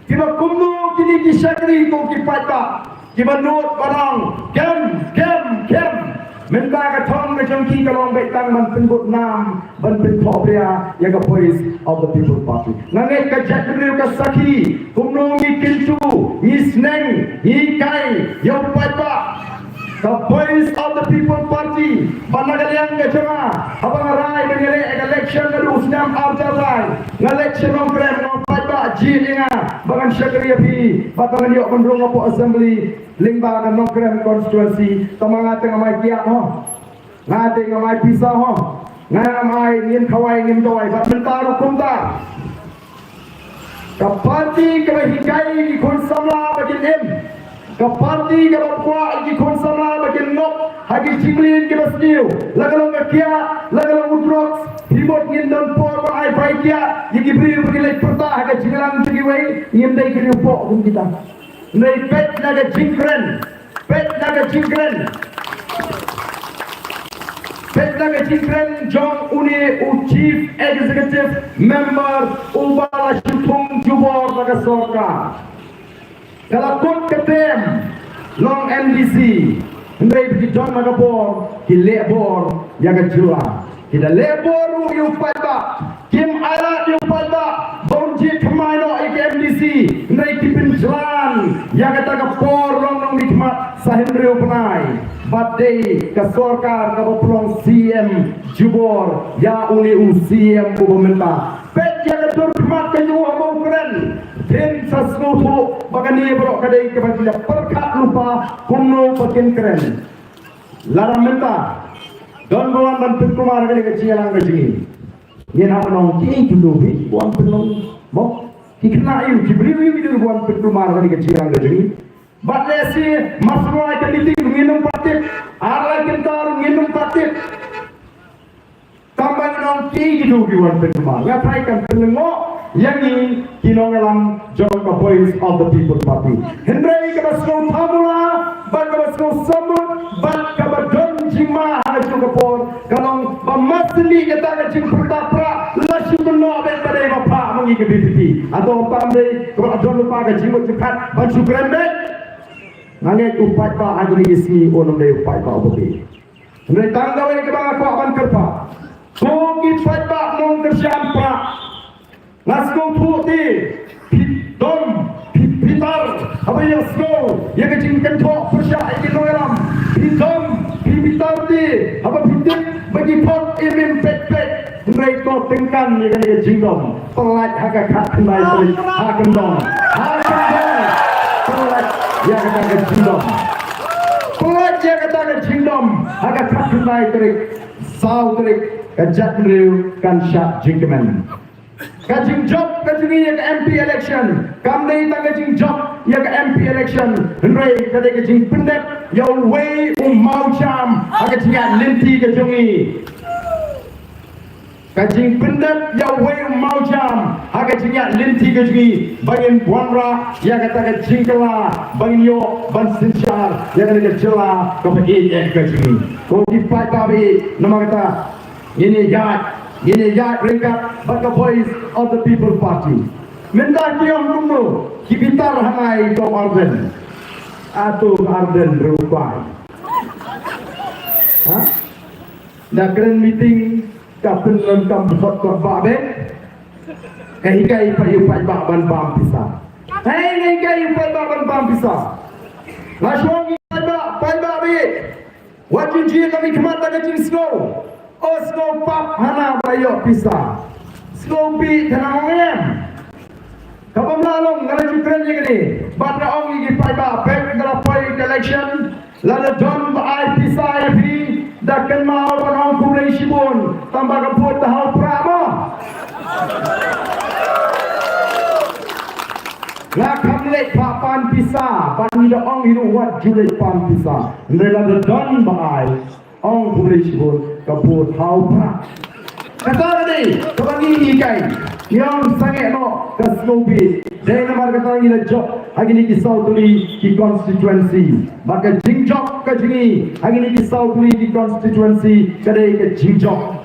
Speaker 3: Kita kumbu kini Syakri ko kipata. Kita not barang kem. Minta ka thong ka jongki ka long betang man penbut nam ban pen phobria ya ka voice of the people party. Nangai ka jatri ka saki kumno ngi kintu ni sneng ni kai yo pata The voice of the People Party Panagaliang Gajama Abang Rai Mengelek election Nadu Usnam Arja Rai Ngelection Nongkrem Ngompai Pak Ji Inga Bangan Syakri Api Batangan Yok Mendrung Apo Assembly Lingba Kan Nongkrem Constituency Tamang Ateng Amai Kiat Ho Ngateng Amai Pisah Ho Ngamai Ngin Kawai Ngin Kawai Bat Mentaru Kumta Kapati Kebahikai Ikun Samla Bakin M Kapati Kapakwa Ikun Samla Bakin Ngop Hagi Cinglin Kebasniu Lagalong Gakia Lagalong Utrox Himot Ngindon Por Bangai Baikia Yigi Beriu Bagilai Perta Haga Cinglang Cigiwai Yimdai Kiri Upok Kum kita Nai Pet Naga Cingkren Pet Naga Cingkren Pet Naga Cingkren Jong Uni Chief Executive Member Ubala Syutung Jubor Naga Sorka Kalau kut ketem Long NDC Hendai pergi John Magabor Ki lebor Yaga jua Kita lebor Yu pada Kim alat Yu pada Bonji Kemaino IKMDC Hendai kipin jalan Yaga tagapor Long nikmat Sahendriu penai Badai Kasorkar Kabapulong CM Jubor Ya uni CM Pemerintah Pet yaga turkmat Kanyuah mau keren Tim sasnutu Bagani berok kadai kebantinya Perkat lupa Kumno pakin keren Larang minta Don bawan dan penkumar Kali kecialang kecil Yen apa nong Ki dulu Buan penong Mok Kikena iu Kiberiu iu Buan penkumar Kali kecialang kecil Batlesi Masrua ikan diting Minum patit Arla kentar Minum patit Tambah nong Ki dulu Buan penkumar Ngapai kan penengok yang ini kinongelang John the voice of the People Party. Hendrai kabasno tamula, ban kabasno sambut, ban kabadon jima haju kapor. Kalong pamasli kita kecing pertapra, lasu beno ben pada bapa mengi ke BPP. Atau pamdei kabadon lupa kecing cepat, ban sukrembet. Nangai upai pa haju ni isi onom dei upai pa obobi. Hendrai tanggawe ke bang aku ban kerpa. Kogi upai pa mong kerjaan pra. Lasko putih, dom, pitar, apa yang lasko, yang kecil kentok persyak ikan noelam, dom, pitar di, apa pitik bagi pot imim pet, mereka tengkan yang kecil dom, pelat haga kat kembali beri, hagen dom, pelat yang kecil dom, pelat yang kecil dom, haga kat kembali beri, sau beri, kejat meriu kan syak jingkemen. Kajing job kajing yang ke MP election kami tak kajing job yang ke MP election hendai kadai kajing pendek yang way mau jam kajing yang linti kajungi kajing pendek yang way mau jam kajing yang linti kajungi bangin buanra yang kata kajing kela bangin yo ban sinsyar yang kata kejela kepegi yang kajungi kau kipat kami nama kata ini yat ringkat baka voice of the People Party. Minta kiong kumno kibitar hangai kong Arden atau Arden berupai. Dah keren meeting kapten lengkap besot korba be. Hikai payupai ban bam pisah. Hikai payupai ban bam pisah. Langsung payupai be. Wajib dia kami kemata kecil snow. Oh, snow pop hana bayo pisah. Snow pi tanang ngem. Kapam lalong ngala jukren je kini. Batra ong igi paiba back ngala poi election. Lala don ba ai pisah pi dakan mau panong kulai sibun tambah kaput tahau prama. Lakam lek papan pisah, pan ida ong hiru wat julai pan pisah. Lala don ba ai ong kulai sibun kaput tahau prama. Kata tadi, kebangi ikai yang sangat no kasnobi. Dari nama kata ini job, hari ini kisau tuli di constituency. Maka jingjok kajingi, hari ini kisau tuli di constituency. Kadai ke jingjok,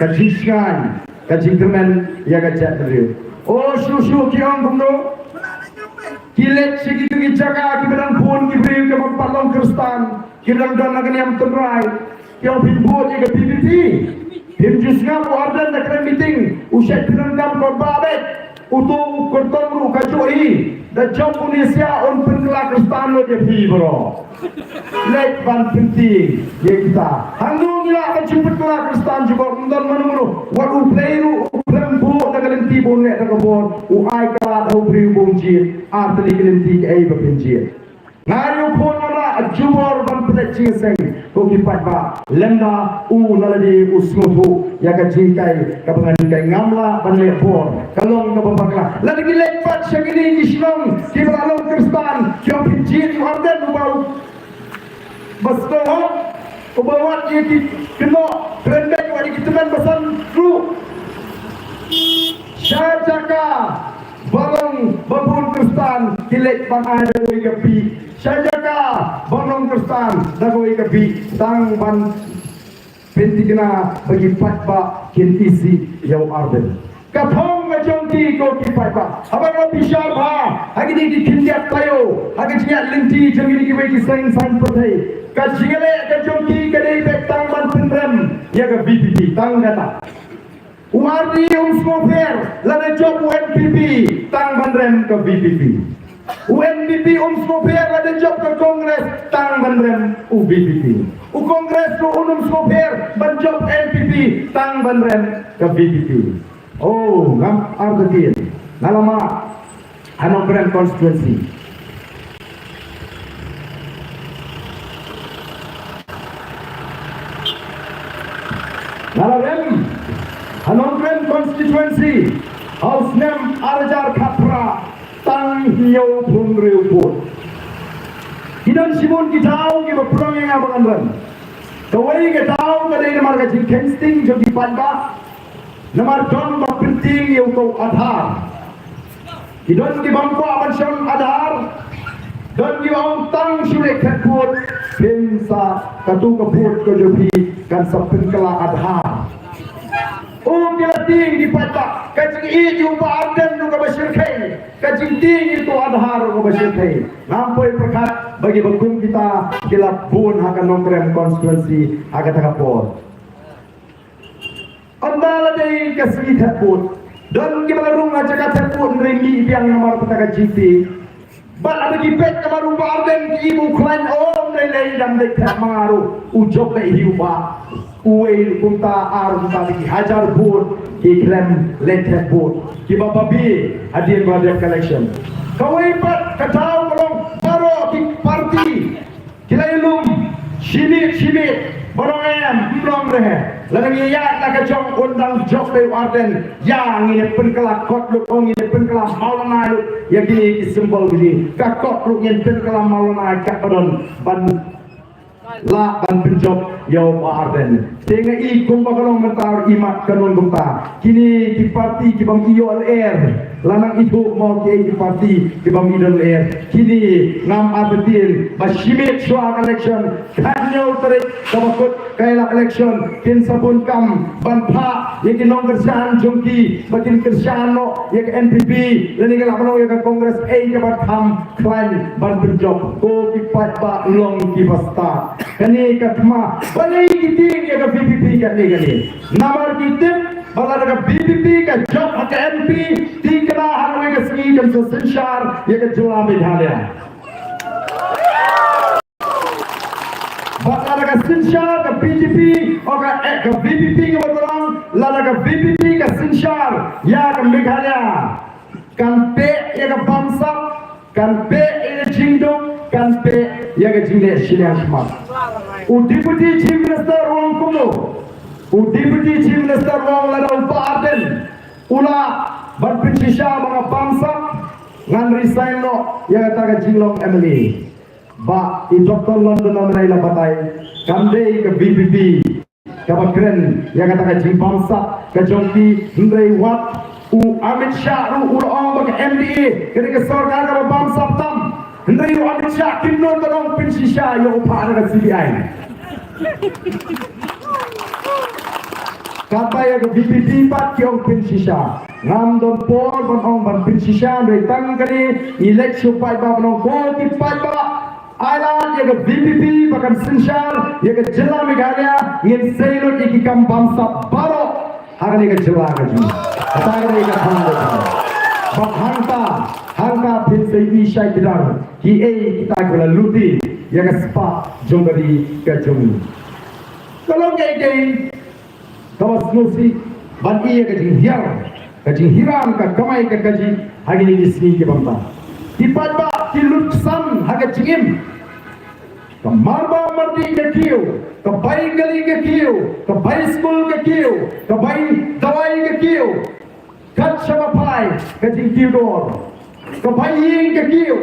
Speaker 3: kajingkan, kajingkemen, ya kajak teriu. Oh susu kiong kumno, kilet segitu kijaga, kiberang pun kiberiu ke mempalong kristan, kiberang don akan yang terai, kiong pinbut ya ke PPP. Him just ngam Arden nak kena meeting usai penendam korba abet Utu konton ru kajoi da job Indonesia on pengelak Kristan lo je pi bro. Lek ban penting ye kita. Hangnu gila ka jemput kelak Kristan juga mundan manu. Wadu pleiru lembu da galenti bonne da kabon. U ai ka da ubri bonji artli galenti ai ba penji. Ngayu pun mana jumor ban pelacing seng ko kipat ba lenda u naladi usmutu ya ka jingkai ka bangan ngamla ban lepor kalong ka babakla lagi lepat syagini Islam ki balong Kristan ki pinjin arden bau basto ubawat ye ki keno rendek wadi kiteman basan kru syajaka balong babun Kristan kilek ban ada oi gapi syajaka balong Kristan dagoi gapi tang ban pentigna bagi patba kintisi yau arden kathong ngajongki ko ki patba abang bishar bha agini ki kindiat tayo agini linti jangini ki bagi sang sang pathai kajingale kajongki kadai betang ban pendrem ya ga BPP tang data Warni Umsmofer lada job UNPP tang bandrem ke BPP. UNPP Umsmofer lada job ke Kongres tang bandrem UBPP. Kongres tu Umsmofer ban job NPP tang bandrem ke BPP. Oh, ngam artikel. Nalama Hannover constituency. Nalarem Hanongren constituency House name Arajar Kapra Tang Hiyo Pungreu Put Hidan Simon Kitau Kiba Purang yang abangan ren Kawai Kitau Kadai namar kajing Kensting Jogi Panda Namar Don Bapinting Yauto Adhar Hidan Kibangko Abansyong Adhar Don Kibang Tang Syurek Ketput Pinsa Katu Kaput Kajobi Kan Sapin Kala Adhar kila ting di pata kajing i jumpa arden nuka basir kai kajing ting itu adhar nuka basir kai nampoi perkat bagi bagum kita kila pun akan nongkrem konstituensi akan takapor andala dei kasih takut dan kita rung aja kata pun rengi yang nomor petaka GT bal ada gipet kamaru arden ibu klan om lelei dan dekat mangaru ujok lei hiupa uwe kunta ar kunta lagi hajar bot ikrem letter bot ki bababi hadir pada collection kawai pat katau kolong baro ki parti kilailum shimit borong em blong rehe lagi ya nak jong undang jok be arden yang ini penkelak kot lu ong ini penkelak maulana lu yang ini simbol gini kakot lu yang penkelak maulana kat badon ban la ban penjok yau arden tenga i kumpa kalong mentar imat kanon kumpa kini di parti ki bang iyo LR lanang itu mau ki parti ki bang idol LR kini ngam abetil bashimit shwa election kanyo tarik kabakut kaila election kin sabun kam ban pha yeki nong kerjaan jongki batin kerjaan no yek NPP lani kala pano yek kongres ke bat tham klan ban penjok ko ki pat ba long ki basta kani katma balai kiting ya ka BPP ka ni namar kitip bala ka BPP ka job ka MP tikna hanwe ka ski kan senshar ya ka jula medhalya bala ka senshar ka BJP o ka BPP ka bolang lala ka BPP ka senshar ya ka medhalya kan pe ya ka bamsa kan pe ya jingdong kan pe ya ka jingle shilya smart Deputy Chief Minister Wong Kumu, Deputy Chief Minister Wong Ladau Arden, Ula Banpin Shisha mga bangsa, ngan resign no, ya kata Jinglong MLA. Ba, i Dr. London na manay labatay, kamday ka BPP, kabakren, ya kata Jing bangsa, kajongki, Ndray Wat, u Amit Shah, u Ulaong baka MDA, ketika sorkar ka bangsa tam, Ndray Amit Shah, kinon talong pinsisya, yung upaan ka CBI. Kata ya ke BPP pat kiong pinsisya ngam don por bon ong ban pinsisya doi tang kali election pai ba bon ko ki pai ba ailan ya ke BPP bakan sinshar ya ke jilla Meghalaya ngin sailor ki kam bamsa baro hagani ke jilla ka ji kata ga ka thang hangka pinsai isai bidang ki kita kena luti yang sepak jong dari kajung. Kalau gay kawas nusi ban iya kajing hiram ka kamai ka kaji hagi ni sini ke bangta. Tipat ba ki lutsan haga jingim. Ka marba mardi ke kiyo, ka bai gali ke kiyo, ka bai school ke kiyo, ka bai dawai ke kiyo. Kat sama pai kajing kiyo dor. Ka bai ying ke kiyo,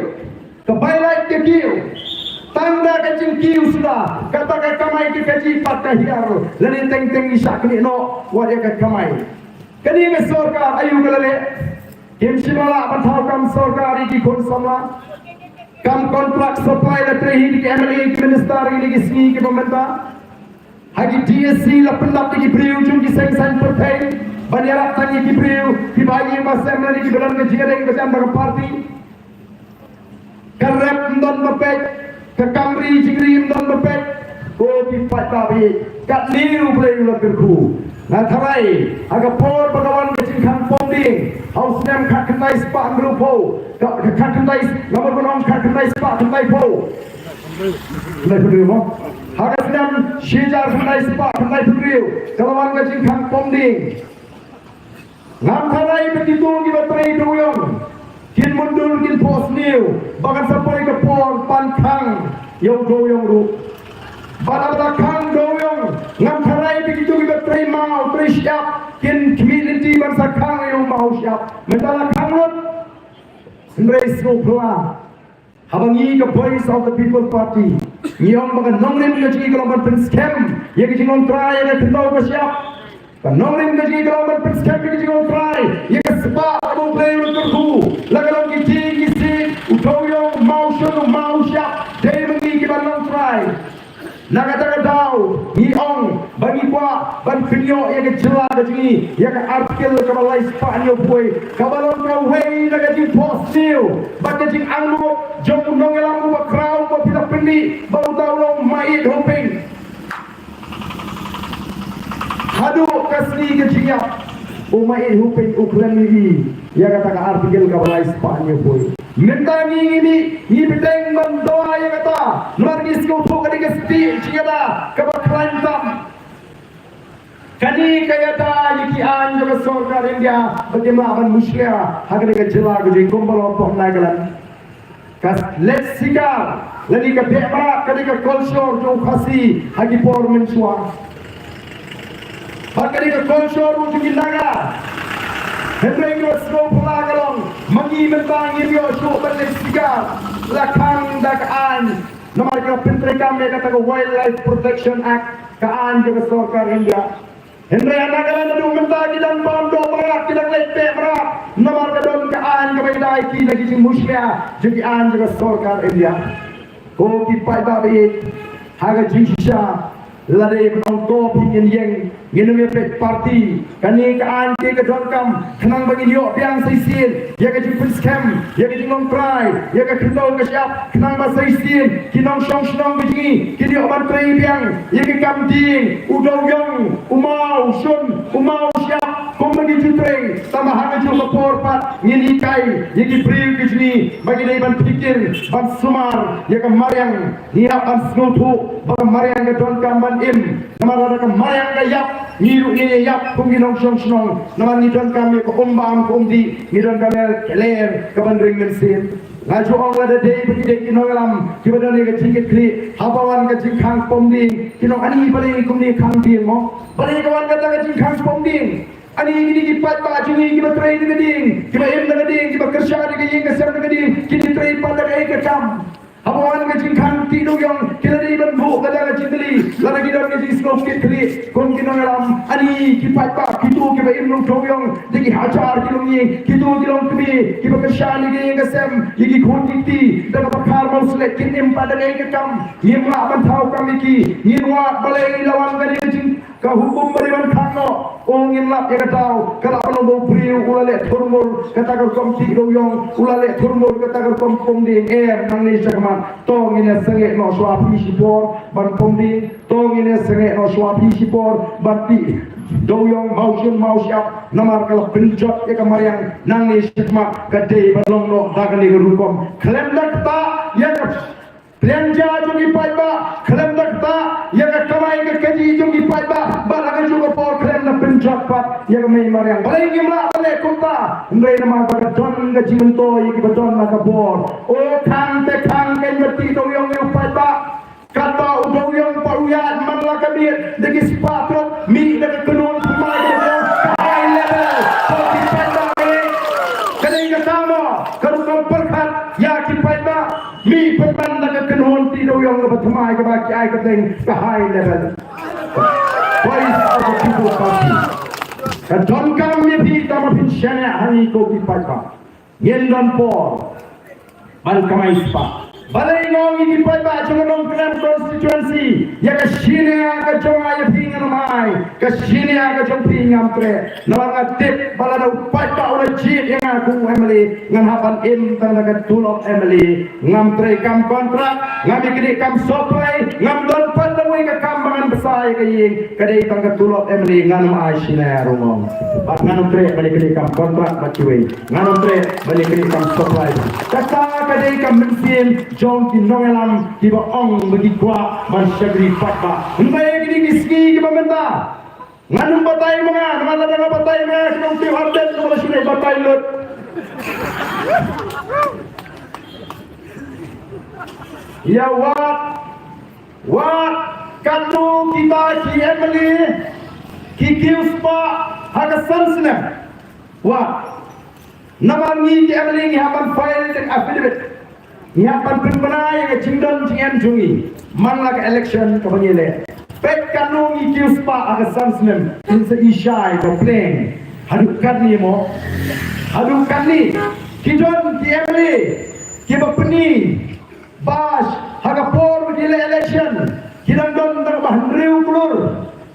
Speaker 3: ka bai light ke kiyo. Tanda kajing kiyo sudah kata ka kamai ke kaji patah hiar lani teng isak ni no wadia ka kamai kani me sarkar ayu galale kim simala bathau kam sarkari ki khon samla kam kontrak supply la trehi ki MLA ki minister ki sni ki pemerintah hagi DSC la pendap ki priu jum ki seng pertai banyara tangi ki priu ki bayi masam ki belan ke jigare ke jam parti karep ndon bapek ke kamri jingri ndon bapek ko ki patabi kat liu play la kerku na tharai aga por bagawan ke jingkhang ponding haus nem khat khnai spa angrupo khat khnai nomor bonong khat khnai spa khnai po lai pudriu mo haga nem shijar khnai spa khnai pudriu kalawan ke jingkhang ponding ngam tharai begitu ki batrai doyong kin mundur kin pos niu bagan sampai ke por pankang yang doyong ru badal kang doyong ngam tharai begitu kita terima siap kin community bangsa kang yang mau siap mentala kang lut sendiri sopla habangi ke voice of the people party yang bagan nonglim ke jigi kalau pen scam ya ke jingong try ya ke tau ke siap kan nonglim ke jigi kalau pen scam ke jingong try ya ke spa mau play untuk ku lagalong ki jigi si utoyong mau siap dai mengi ke balong try Nagataga daw, iong, bagi kwa, ban pinyo, ya ke jela ke jingi, ya ke artikel ke balai Spanyo puy, kabalon ka way na ke jing post new, ban ke jing anglo, jong unong elang uwa kraw, ba pita pindi, bau daw long mait hoping. Hadu kasni ke jingap, umait hoping uklan lagi, ya kata ka artikel ke balai Spanyo puy. Minta ni bidang bandoa ya kata margis ko to kadi gesti cingada kabaklan tam kani kayata yiki an jaga sarkar India bagaimana ban musyia hagre ke jela ke gombalo to nagalan kas let's sikar lagi ke bebra kadi ke culture jo khasi hagi por mensua kadi ke culture jo naga Hendrai yo snow pelagalong mangi mentang yo show balik sigar lakang dakaan nomor yo pintre kami kata ko Wildlife Protection Act kaan juga sarkar India Hendrai anagalan adu mentang dan bondo barak tidak lete barak nomor kadon kaan kebaidai ki lagi sing musya jadi an juga sarkar India ko ki pai babi haga jisha lade benong to pingin yang ginumi pet party kani kaan ke kedongkam kenang bagi yo piang saisin ya ke jipin scam ya ke jingong try ya ke kendau ke siap kenang ba saisin kinong shong biji kini oban try piang ya ke kamding udong yong umau siap kong bagi jutreng tambah hanga jo lapor pat ngini kai ya ke priu ke jini bagi dai ban pikir ban sumar ya ke mariang niap ban snotu ban mariang ke dongkam ban im namara ke mariang ke yap ngiru ni yap kuminong shong naman ni don kami ko umbam ko umdi ni don kami keler ke bandring mensin laju ong ada dei bagi dei kinogalam kibadan ni ke jingit kli habawan ke jingkhang pomding kinong ani bali kumni khang ding mo bali kawan kata ke jingkhang pomding ani ini kipat pa jungi kiba tray ni ding kiba em na ding kiba kersya ni ke ke ser ni ding kini tray pa da ke kam habawan ke jingkhang tido yang kilari ban bu kada ke jingli lada kidon ke jing skop ke kli kon kinogalam ani kipat pa kitu kiba em nong toyong degi hajar kilongi kitu kilong kbi kiba kersya ni ke sem yigi khotiti da bakar mau selek kin em pa da ke kam yimla ban thau kam ki yimwa balai lawan ke jing ka hukum beriman kano ongin lap ya katau kala ono priu ulale thurmul kata ka komti doyong ulale thurmul kata ka kom ding nang ni sakman tong ina senge no swapi sipor ban kom ding tong ina senge no swapi sipor bati doyong mau siap namar kala penjot ya kamariang nang ni sakma kade balong no dagali rukom klem dakta ya belanja jungi paiba klem dakta ya kamai ke kaji jungi paiba balaga juga por klem na penjot pat ya kamai mariang balai ngimla balai kota ndai nama baga don ga jimunto ya ki badon na kabor o khang te mati doyong ya paiba kata udoyong paruyan manla kabir degi spatro mi daga kunun pumai doyong high level so ki paiba kadai ga tamo karu perkhat ya ki paiba mi peman daga kunun ti doyong ga bathmai ga baki ai kadai ka high level voice of the people party kadon kam mi bi tama bin shana hani ko ki paiba yendan por ban kamai spa balai ngong ini paiba chunong klan constituency ya ka shine ka chonga ya pingan mai ka shine ka chong pingam tre nawanga tip balada paiba ora jit yang aku emily ngan hapan im tanda ka tulok emily ngam tre kam kontrak ngam ikri kam supply ngam don pandawai ka kambangan besar ka ying kadai tanga tulok emily ngan mai shine rungong bat ngan tre balik ikri kam kontrak bacuwe ngan tre balik ikri kam supply kata kadai kam mensin jong ki nongelam ki ba ong bagi kwa ban syagri patba mbai ki kiski ki bamenta nganum batai mga ngala daga batai mga sinong ti harden ko sine batai lot ya wat kanu kita ki Emily ki kiuspa haga sansna wa namangi ki Emily ni haban file tek affidavit nyapan penbenai ke cindon cingen jungi manla ke election ke banyele pek kanungi kiuspa aga sansnem insa ishai ke plane hadukan ni mo hadukan ni kidon ki Emily ki bapeni bash haga por banyele election kidon don tak bahandriu kulur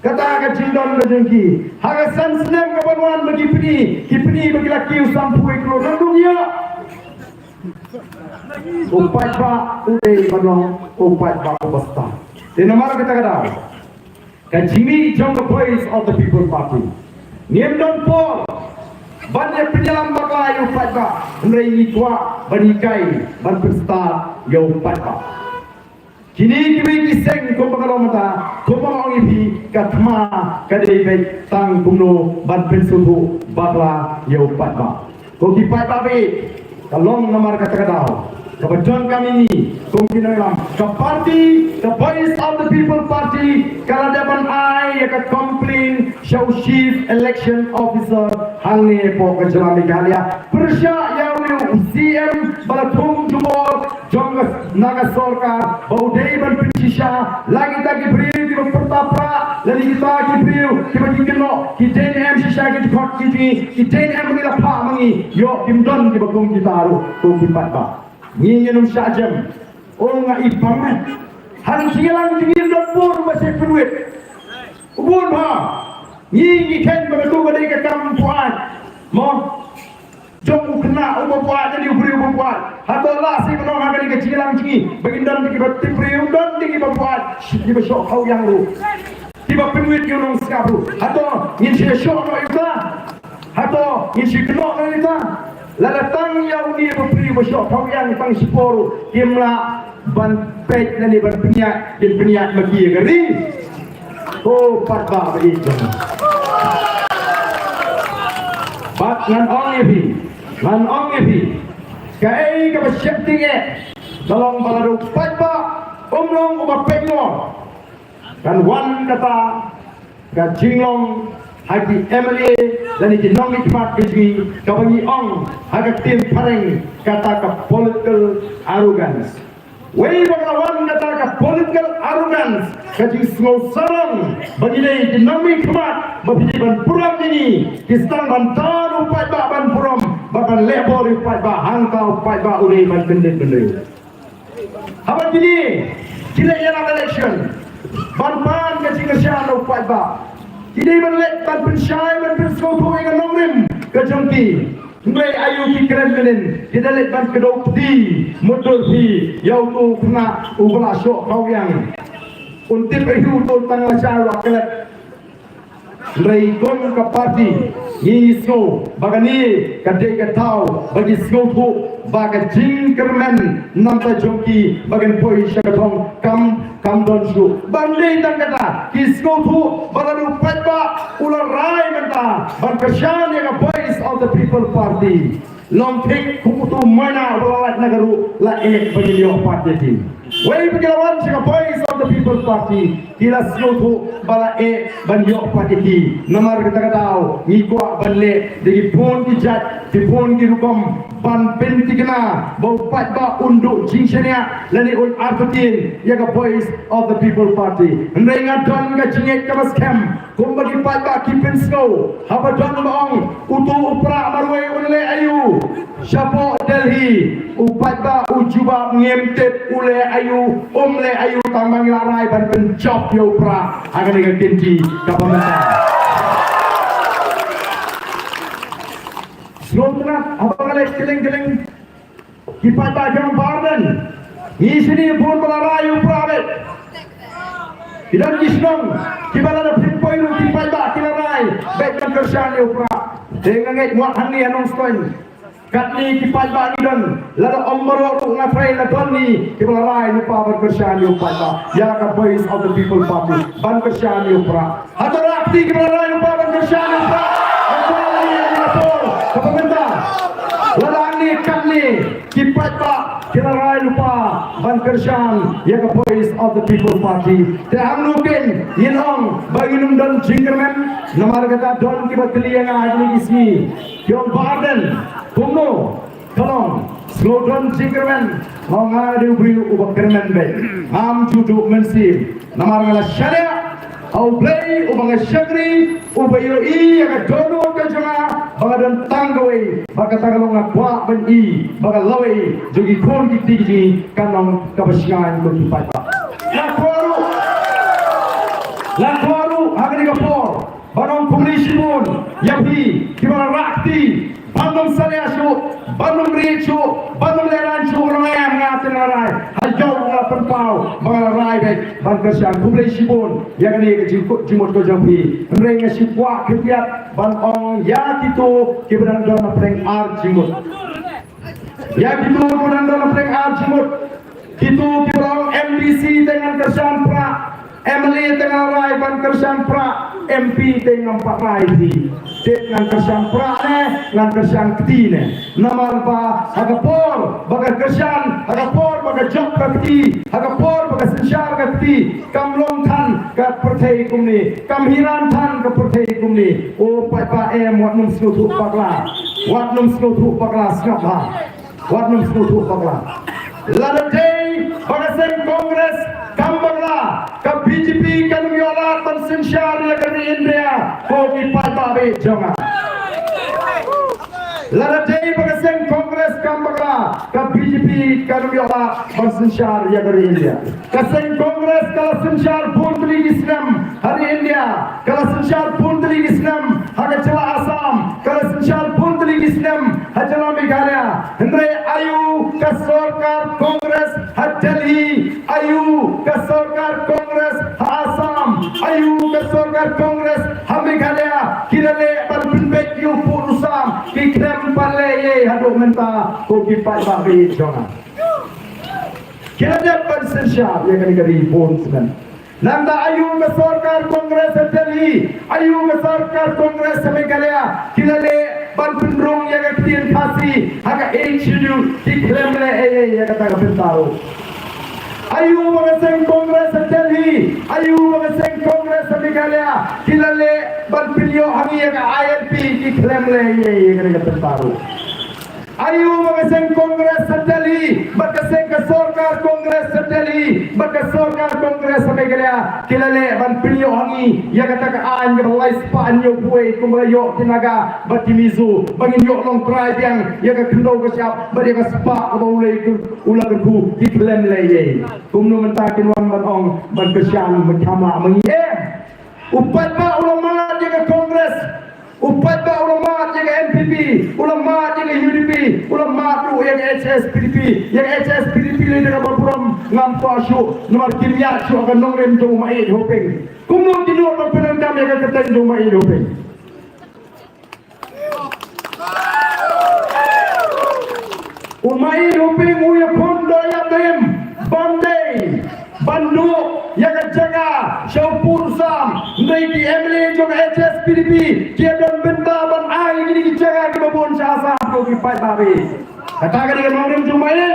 Speaker 3: kata ke cindon ke jungi haga sansnem ke banwan bagi peni ki peni bagi laki usampui kulur nandung ya upai ba uday banong upai ba ubasta tinamar kita kada ka Jimmy Jong the voice of the people party niem don por banyak penyelam bagai upai ba nrai ni tua banikai ban pesta ya upai ba kini kimi kiseng ko pakalomata ko pamong ibi katma kadai bai tang kumno ban pensuhu bakla ya upai ba ko kipai ba be kalong namar kata kadao kebetulan kami ini kemungkinan dalam ke parti the voice of the people party kalau dapat I akan komplain show chief election officer hangne po kejelami kalia persya yawiu CM balatung jumor jonggas naga sorkar baudai ban pinsisha lagi tagi beriu di pertapra lagi kita ki beriu kita kino kita em sisha kita kot kita em mengira pa mangi yo kimdon di bakung kita aru tung kipat ba ni nyenum sajam orang ipang han silang jingin dapur masih penuit ubun ha ni ken begitu badai ke kampuan mo jong kena ubuat jadi ubri ubuat hatolah si menong agak ke silang jingi bagindan di bati priu dan di ubuat di besok kau yang lu tiba penuit ke orang sekabu hato ni si syok no ita hato ni si kenok no ita lalatang yang ni beri besok kau yang tang sipor kimla ban pet nani ban penyak dan penyak bagi geri oh patba begitu bat ngan ong ebi kai ka besyap tinggi dalam baladu patba umlong uba pengo kan wan kata ka jinglong Haji Emily dan ini nong ikmat kejui kabagi ong haga tim pareng kata ke political arrogance. Wei bagawan kata ke political arrogance kaji semua sarang bagi ini nong ikmat bagi ban puram ini kistan ban taru pai ba ban puram ban lebor pai ba hangkau pai ba uri ban bendel. Apa gini? Kira election ban kaji kesyano pai ba Kini menlet ban pensyai ban penskotu dengan nongrim kejongki. Ngai ayu ki kremlin kita let ban kedau peti motor pi yau tu kena ubala syok kau yang untuk berhiu tu tanggal syarwa kelet Rai gom ka parti ni so bagani kadai ka tau bagi so tu baga jing kermen namta jongki bagan poi syakatong kam don su bandai tang kata kisko tu balaru patba ular rai menta ban kashan yang voice of the people party long take kutu mana balalat nagaru la ek bagi yo party ti wei paglawan sa voice of the people party kila tu bala e ban yo party ti namar kata tau ni ko banle degi phone ki jat ti phone ki rukom ban penti kena bau patba unduk jingshania lani ul artutin ya ka voice of the people party ndai ngadon ka jinget ka scam kumbagi patba kipen snow haba don baong utu upra marwe unle ayu Syapo Delhi upatba ujuba ngemtep ule ayu umle ayu tambang larai ban pencop yo pra akan dengan kenji kapamenta Slotna abang ale keleng-keleng kipatba jang barden isini pun larai upra bet Idan kisnong kibala na pinpoint ng kipatba kilarai bet kan kerjaan yo pra dengan ngait muat hani anong stoin Katni kipatba ni don lalu omro tu ngafrai la don ni kibalarai lupa berkerjaan yo patba ya ka voice of the people party ban kerjaan yo pra hatara akti kibalarai lupa berkerjaan yo pra kembali yang lapor pemerintah lalang ni katni kipatba kibalarai lupa ban kerjaan ya ka voice of the people party te amnukin yinong baginum don jingermen namar kata don kibatli yang adli ismi yon barden Kuno, tolong, slow down jingerman, mau ngadu beri ubah kerman baik. Am juduk mensim, nama orang syariah, au play ubah syagri, ubah yoi yang dono kejama, baga tanggawai, baga tangalong ngakwa ben i, baga lawai, jogi kon giti kanong kabasyan ko kipatba. Lakwaru, akan digapor, banong polisi pun, yapi, kibara rakti. Bandung Saliasu, Bandung Ricu, Bandung Lerancu, orang ngatin larai, hajau ngah perpau, mengarai baik, bangkasian, kublai sibun, yang ini jimut ko jampi, mereka sibuk kegiat, bandong ya itu kebenaran dalam perang ar jimut, ya itu kebenaran dalam perang ar jimut, itu kebenaran MDC dengan kerjaan pra. MLA tengah rai ban kerjaan pra MP tengah pak rai di dengan kerjaan pra dengan kerjaan ketine nama apa agapor baga kerjaan agapor baga job kati agapor baga sensyar kati kamlong tan kat pertai kumni kamhiran tan ke pertai kumni o pa em wat num skutu pakla skapa wat num skutu pakla ladai baga sen kongres kambangla ka BJP kan miola tan sensyar ya kan India ko ki patba be jonga ladai baga sen kongres kambangla ka BJP kan miola tan sensyar ya kan India ka sen kongres kala sensyar puntli Islam hari India kala sensyar puntli Islam haga chala Assam kala sensyar puntli Islam hajala Meghalaya hendrai ayu ka sarkar kongres ha Delhi ayu ka sarkar kongres ha Assam ayu ka sarkar kongres ha Meghalaya kirale berbet yu purusam ki krem pale ye hadok menta ko ki patba be jonga kirale pensensyar ya kali pun sedan Nanda ayu ka sarkar kongres ha Delhi ayu ka sarkar kongres ha Meghalaya kirale berpendrung yang ketian kasih agak HU dikremle yang kata kapitaru ayu mengeseng kongres Delhi ayu mengeseng kongres Meghalaya kilale berpilio hangi yang ILP dikremle yang kata kapitaru ayu mengeseng kongres Delhi berkeseng ke sarkar kongres Delhi berkesarkar kongres Meghalaya kilale berpilio hangi yang kata kaan yang balai sepaan yo buai kumrayo tinaga batimizu bangin yo long tribe yang kendau ke siap bari ka sepa ko ulai ku ulang ku dikremle ye kumno mentakin wan banong berkesyang berkama mengie upat ba ulang mana jaga Kongres, upat ba ulama jaga NPP, ulama jaga UDP, ulama tu yang HSPDP, yang HSPDP le dengan berpuram ngampa syuk, nomor kimia syuk akan nongren tu mai hoping. Kumno tidur berperan kami akan ketain tu mai hoping. Umai hoping uya pondo ya dem, bandai, bandu yang jaga Syaupur Sam Naiki Emily juga HSPDP dia dan benda ban ai ini jaga ke babon sasa ko ki pai babi katakan dengan orang cuma ini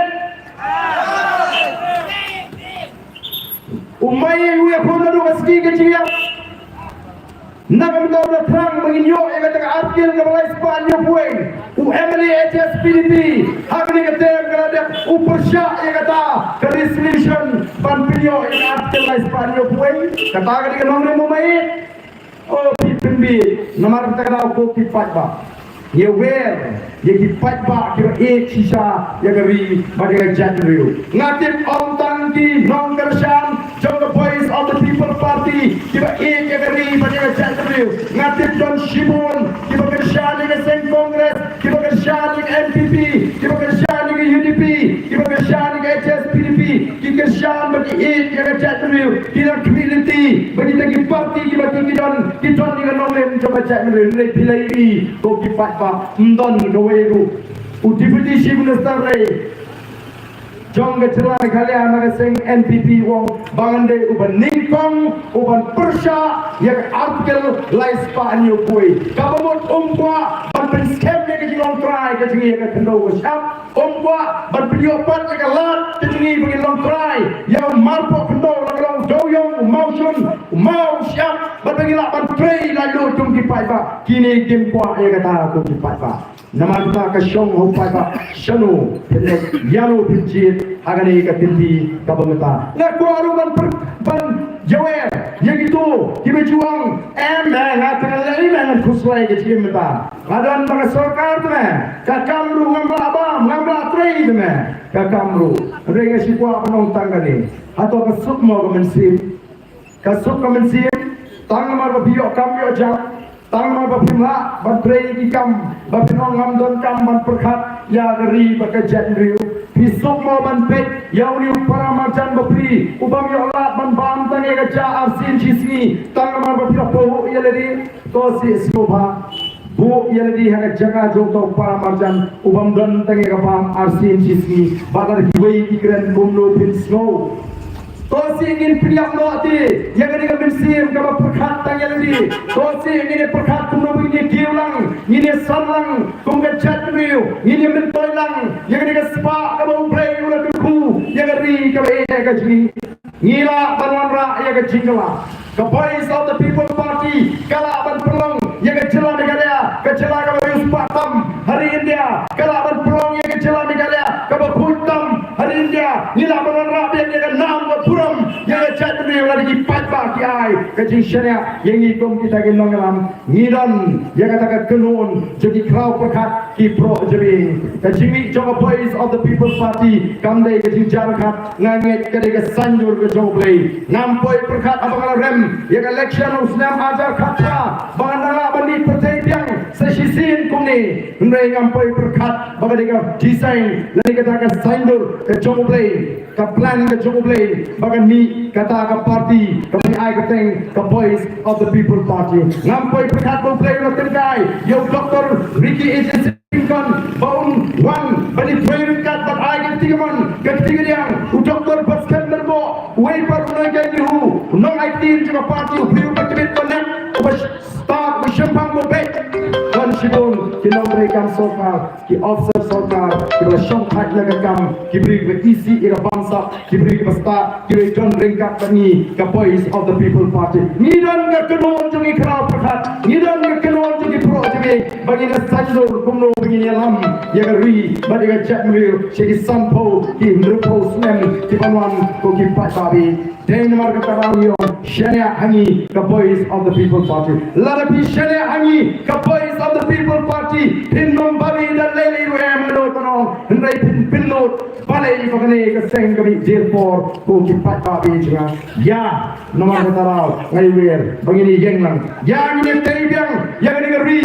Speaker 3: umai uya pondo do meski kecil nak mendapat terang menginyo yang kata artikel ke balai Spanyol puing Emily HSPDP hari ini kata kerana upersyak yang kata ke resolution ban video yang artikel balai Spanyol puing katakan dengan orang mumai oh pimpi nomor kita kena ukur kipat ba ye wer ye kipat ba kira sisa yang kari bagi jadriu ngatip om tangki non kersan jangka voice of the people party kira yang kari bagi jadriu ngatip John Shimon kira kersan dengan sen kongres kira kersan dengan NPP kira kersan dengan UDP kira kersan dengan HSPDP kira kersan bagi yang jadriu kira community bagi tagi parti kira kita dengan nolem coba jadriu le pilai ko kipat Mdon gaweru Deputy Chief Minister Jong kecelak kalian naga sing NPP wong bangande uban ningkong uban persya yang artikel lai Spanyol kuy kabamot umpwa ban scam yang kejilong try kejingi yang kendo syap umpwa ban pidiopat yang lat kejingi bagi long try yang marpo kendo lang doyong umausun umau syap ban bagi lak ban tray lalu tung kipai ba kini kimpwa yang kata aku kipai ba nama kita kasyong hupai ba syanu pendek yanu pincit agani ka tinti ka bangata na ko aruman ban jawer yang itu kibejuang ngatakan iman kuslai ke cimta adan bang sarkar me ka kamru ngambla abam ngambla trade me ka kamru renga sikwa penong tanggani atau ka sukmo ka mensip tang mar biyo kamyo jam tang mar bapimla ban trade di kam bapinong ngamdon kam ban perkhat ya dari bakajat riu Pisok mau banpet, yang ni para macam beri, ubam yang lat banbam tangi kerja arsin cismi, tang mar beri poho ia lagi, tosi escoba, bu ia lagi hanya jaga jauh para macam ubam dan tangi kapam arsin cismi, bagar hiway ikran bumno pin snow. Tosi ingin priyak noati, yang ini kebersih, kaba perkat tangi lagi. Tosi ingin perkat kumno begini kiulang, ini sarlang, kumga chatriu, ini mentoilang, yang ini kespa kaba umplay ulah duku, yang ini kaba kajmi, ngila banwanra yang kajingla. The voice of the people party, kala ban pelong, yang kecela negara, kecela kaba yuspatam, hari India, kala ban pelong yang kecela negara, kaba putam, hari India, ngila banwanra yang nam puram, yang kecela yang lagi patba kiai, kecing syariah, yang ikom kita gendong dalam, ngidan, yang katakan kenun, jadi krau perkat, ki pro jebing, kecing joga voice of the people party, kamdai kecing jarkat, nganget kedega sanjur ke joglei, nampoi perkat abang rem, yang election usnam ajar kata bangandala bani pertai biang sesisin kumni ndai ngampai perkat bagadega design lagi kata ka sandur ke joglei ka plan ke joglei bagani kata ka party ka ai ka teng ka voice of the people party ngampai perkat joglei no terkai yo Dr. Ricky Agency kan baun wan bani train kat bat ai ke tigamon ke tiga yang Dr. Pascal Merbo way par unai ke hu nong ai tin juga parti upiu patibit konek ubas start bersyempang bobek kan sibon kinong berikan sokar ki officer sokar ki bersyong hak lagakam ki beri ke isi ira bangsa ki beri ke pesta ki beri don ringkat bani ke voice of the people party nidon ke kenon jungi kerau perhat nidon ke kenon jungi pro jungi bagi ke sandur kumno begini alam yang ri bagi ke chat mil segi sampo ki nrupo snem ki banwan ko ki pat babi Denmark Karawi Shania Hangi, the Voice of the People Party. Larapi Shania Hangi, the Voice of the People Party. Pin Babi, the Lady Ramano, and they pin load, Ballet for the Nake, saying to be jail for who keep Babi. Ya, no matter how, I will, Bagini Yanglang, Yang in the Tabiang, Yang in the Re,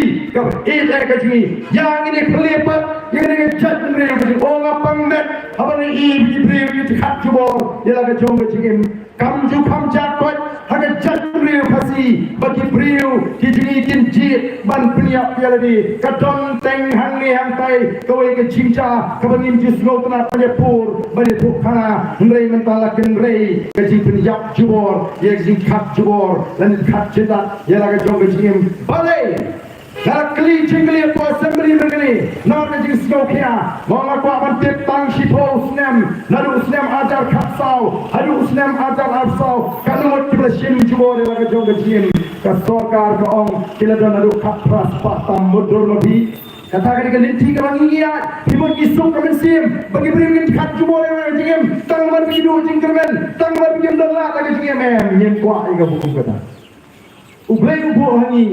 Speaker 3: eat like a tree, Yang in the Clipper, Yang in the Chatton, all up on that, how about the Eve, you cut to ball, you like a jungle chicken. Come to come jack what haga jat real kasi bagi brio kijini jit ban punya pialadi kadon teng hangi hantai kawai ke cinca kabangin jus ngotna panyapur bani bukhana nrei mentala kenrei kaji penyap jubor ye jing kap jubor lan kap cita ye laga jong jingim balai Kalau keli cingli apa assembly begini, nak jadi sekokia, malah kau akan tentang siapa usnem, lalu usnem ajar kapsau, lalu usnem ajar absau, kalau mau kita sini cuba lagi jom kecil, kesorkar keong, kita dah lalu kapras patam mundur lebih. Katakan dengan linti kerang ingat, himut isuk kemensim, bagi beri kat cuba lagi jom, tanggal begitu jingkermen, tanggal begitu dah lagi jom yang kuat juga buku kata. Ublay ubu hani.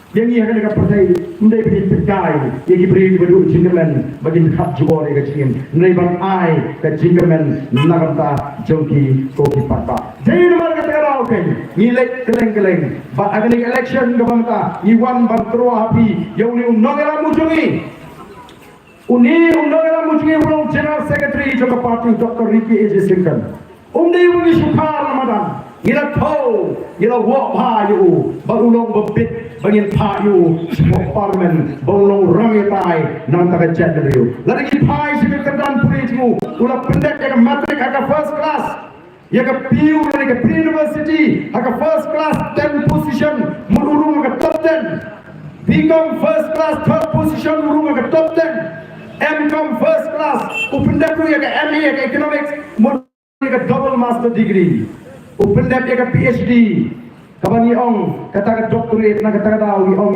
Speaker 3: Yang ia akan dekat percaya, mendai beri terkai, yang diberi berdua jingkerman, bagi hak jubor yang kecil, mendai bang ai ke jingkerman, naganta jongki kopi patpa. Jadi nomor kata kau kan, nilai keleng, ba akan election gabanta, iwan banterua api, yang ni nongela mujungi, nongela mujungi ulang General Secretary Jokowi Party Dr. Ricky A.J. Singkan, mendai bunyi sukar Ramadan. Ila tahu, ila wapa you, barulong bebit, bangin pa you, semua parmen, barulong rangitai, nang taga cender you. Lagi pai sih kerdan purismu, ulah pendek yang matrik agak first class, yang PU lagi pre-university, agak first class 10 position, murung agak top 10, BCom first class 3rd position, murung agak top 10, MCom first class, upendek tu yang ME, yang economics, murung agak double master degree. Upendap dia ke PhD. Kapan ni ong kata doktorate nak kata tahu ong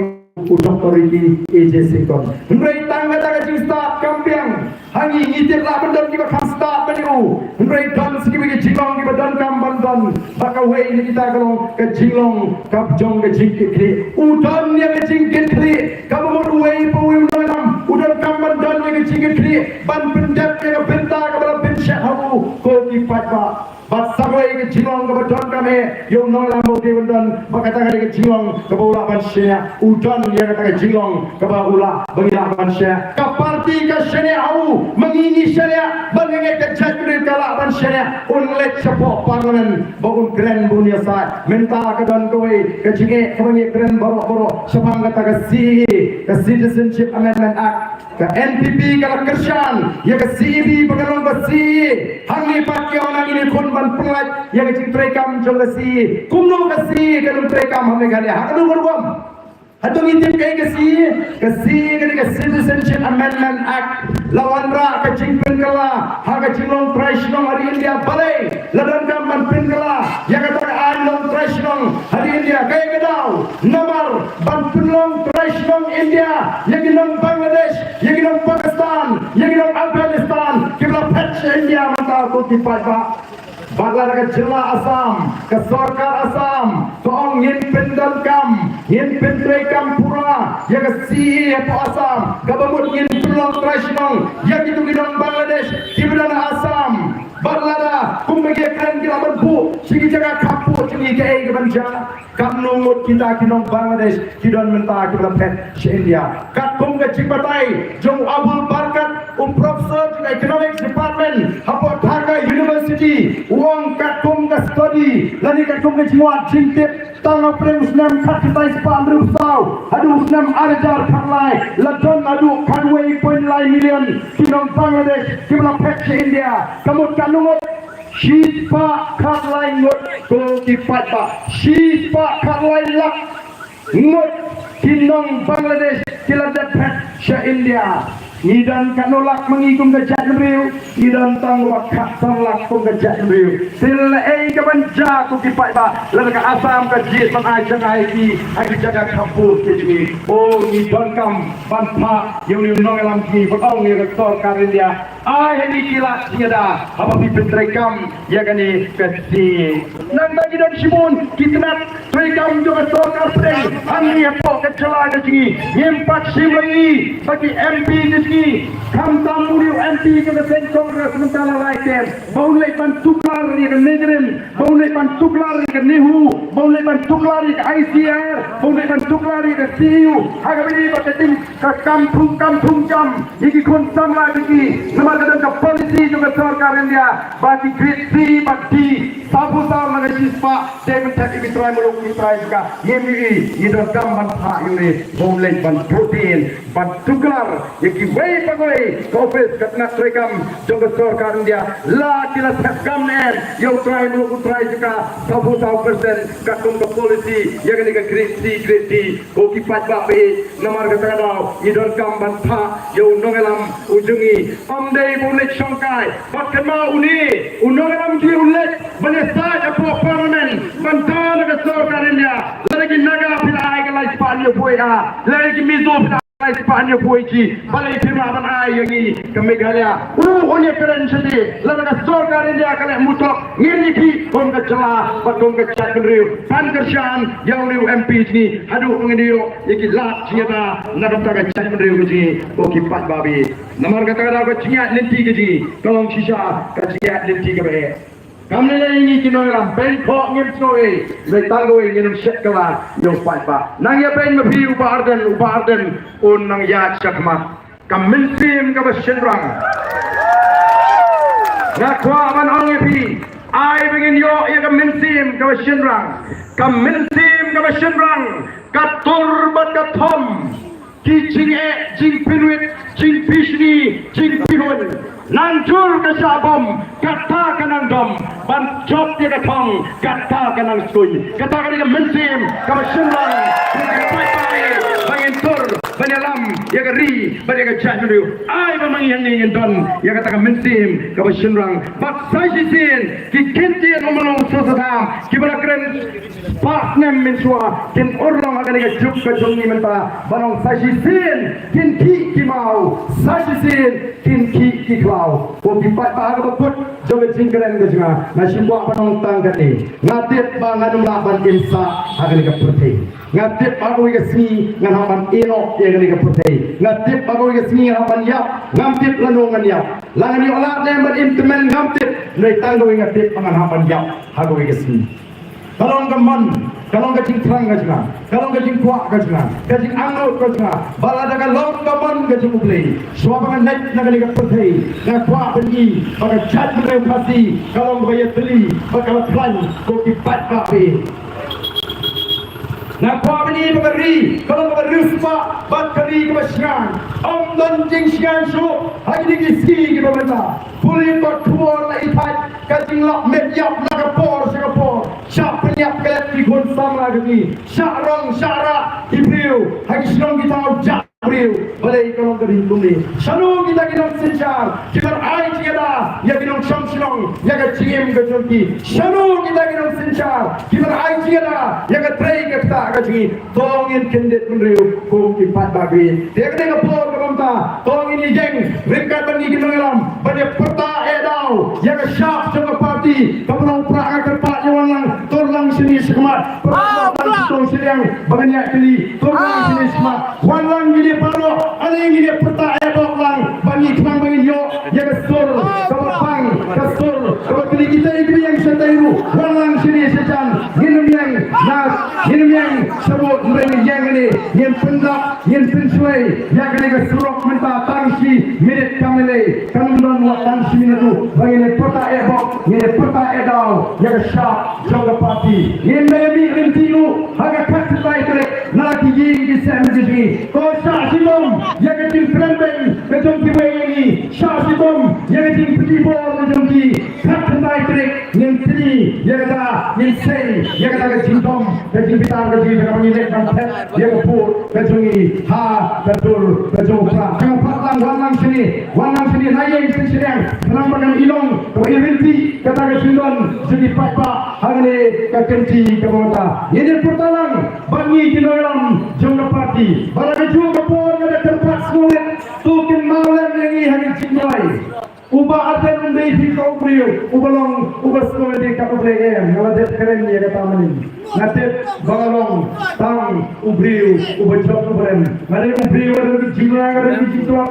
Speaker 3: doktor ini AJ Singkon. Henry tangga tangga jing start kampiang. Hangi ngitir lah benda kita kan start baju. Henry dan sekitar jingong kita dan kambandan. Baka way ini kita kalau ke jingong kapjong ke jingkit kiri. Udan yang ke jingkit kiri. Kamu mau way pawai udan udan kambandan yang ke jingkit kiri. Ban pendap yang ke bentar kepada pensyak hawu. Kau kipat pak. Bat sabay ke jingong ke badan kami yang nolam mau diwendan bakata ke jingong ke bawah bansya udan yang kata ke jingong ke bawah bagilah bansya ke parti ke syariah au mengini syariah bangai ke jatuh kala bansya unlet support parlimen bangun grand bunia sa minta ke dan kowe ke jinge bangai grand boro-boro sepang kata ke CE ke Citizenship Amendment Act ke NPP ke Kersan ya ke CEB pengalung ke CE hangi pakai orang ini kun pengelak yang trekam jolasi kumno kasi kalung trekam hame gale hakadu gorgom hatung itim kay kasi ke Citizenship Amendment Act lawan ra ka jingpen kala ha ka jinglong traishnong hari India balai ladan kam ban kala ya ka ta anong traishnong hari India kay gadaw namar ban penlong traishnong India yang ginong Bangladesh yang ginong Pakistan yang ginong Afghanistan kibla patch India mata ko tipat ba Bagla ke jela Asam, ke Sarkar Asam, tong yin pendal kam, yin pentre kam pura, ya ke CE apa Asam, ke bamut yin pulang trashnong, ya gitu gidong Bangladesh, kibidana Asam, Bagla kumbagi keren kita berbu, sigi jaga kapu, sigi ke banja, kam nungut kita gidong Bangladesh, kidon mentah kita pet si India, kat kumga cipatai, jong Abdul Barkat, Professor di Economics Department, apa Dhaka University. Uang katung ke study, lani katung ke jiwa jintip, tangan prem usnam kakitai sepam berusau, adu usnam arjar karlai, ladon adu kanway point lai million, kinong Bangladesh, kibla pek si India, kamu kanungot, shipa karlai ngot, ko kipat ba, shipa karlai lak, ngot, kinong Bangladesh, kila pek si India. Idan kanolak mengigum ke Jatmriu, idan tangwak kasalak pun ke Jatmriu. Sila ke banja ku kipat ba, lalu ke Asam ke jit man ajang aiki, aki jaga kampur ke jini. Oh, idan kam banpa, yung nongelam ki, bakong yung rektor karin dia, Ai ni kila tiada apa pi pentrekam ya gani kasi nang bagi dan simun kita nak trekam juga sokar pedeng ani apa kecela kecil nyempat simlagi bagi MP kecil kam tamu MP ke sen kongres sementara lain boleh pantuklar di negeri boleh pantuklar di Nehu boleh pantuklar di ICR boleh pantuklar di CU agak ini pakai ke kampung jam iki kon samla iki nama kadang ke polisi juga sarkar India bagi grade C bagi sabutar naga siswa demen tak mitrai muluk mitrai juga yemi idon gamban ha yuni boleh ban protein ban tukar iki wei pagoi kofes katna trekam juga sarkar India la kila sakam ner yo try muluk mitrai juga sabutar persen katung ke polisi ya gani ke grade C ko kipat ba be namar kata dau idon gamban ha yo nongelam ujungi amdei boleh songkai bakma uni unongelam di ulet benesat apa parlemen bantan ke sarkar India lagi naga pilai ke lai Spanyol puega lagi mizo pilai Spanyol puegi balai firma ban ai yangi ke Meghalaya onye keren sedi lagi sarkar India kale mutlak ngirni ki kom ke celah batong ke chat kendriu pan kershan yang liu MP ni hadu ngendio iki lat siata nadam ta ke chat kendriu ji ko kipat babi namar kata kata ko ciat lenti ke ji tolong sisa ke ciat lenti ke be kamne ini kino ram ben ko ngem soe le tangoi ngem set kala yo pat ba nang ya ben mabi ubarden on nang ya chakma kam minsim ka basenrang ngakwa man onge pi ai begin yo ya kam minsim ka basenrang katur bat kathom ki jing pinuit jing pishni jing pihun nancur ke sabom kata kanang dom ban job dia katong kata kanang sui kata kanang mensim kama senrang bangin tur banyalam ya gari banyak jahulu ai bamang yang ingin don ya kata mensim kama senrang bak sajisin ki kenti nomong sosata ki balakren partner mensua kin orang akan ke juk ke jongi menta banong sajisin kin ki mau sajisin kin ki klau ko pipat ba ga put joge jingkren ga junga na simbo panong tanggati ngatit ba ngadum laban insa akan ke putih ngatit ba ko ga sni nganapan eno ya ga ke putih ngatit ba ko ga sni nganapan yap ngamtit lanongan yap langan yo la lembat implement ngamtit nei tanggo ngatit nganapan yap ha ko ga sni kalong gaman kalong gajing terang gajing kalong gajing kuak gajing angot gajing balada kalong gaman gajing ublei suabangan naik nagali kapatay na kuak bengi pada chat merepasi kalong bayat beli bakal plan koki pat kape na kuak bengi bagari kalong bagari uspa bakari kebasyan om dan jing syan su hari ni giski kebabata pulih berkuar la itat kajing lak medyap nakapor sakapor syak penyak kelet di gun samra gini syak rong syara ibriu hagi sinong kita ujak ibriu balai kalong gari tumi sanu kita kinong sencar kita ai tiada ya kinong syam sinong ya ka cingim ke jurki sanu kita kinong sencar kita ai tiada ya ka trei ke tak ka cingi tongin kendet menriu kum kipat bagi dia kena kapor kamta tongin ni jeng ringkat bani kinong elam bani perta edau ya ka syak sama parti kamu pra ka kerpat yang tolong sini sekemat perbuatan tolong sedang banyak kali tolong sini sekemat walang gini paro ada yang gini perta edau lang bani kenang bagi yo ya kesur kapang kesur kalau kita ini yang setairu walang sini sejan minum yang sebut mereka yang ini yang pendak yang pensuai yang kena kesurok minta tangsi minit kamile kanundon wa tangsi minatu bagi perta edau ini perta edau yang syak jangka parti yang mebi rentilu harga kat setai terek nak gigi di sana jadi ko syak simom yang ketim krembeng kejong kiwe ini syak simom yang ketim petibo kejong ki kat setai terek yang tini yang kata yang sei yang kata kejintong kejing pitar kejing dengan menilek kantet yang keput kejong ini ha betul kejong pra kejong patlang wanang sini nayeng sedang senang dengan ilong ko irinti kata kejindon jadi papa hari kakenci kemota ini pertalang bagi kinolam jangka parti balai juga pun ada tempat sulit tukin malam yang ini hari cintai uba aten di kau beriu, ubalong ubas komedi kau beriu, ngadet keren dia kata manin, ngadet bangalong tang ubriu ubajok ubren, ngadet ubriu ada di jiwa ada di jiwa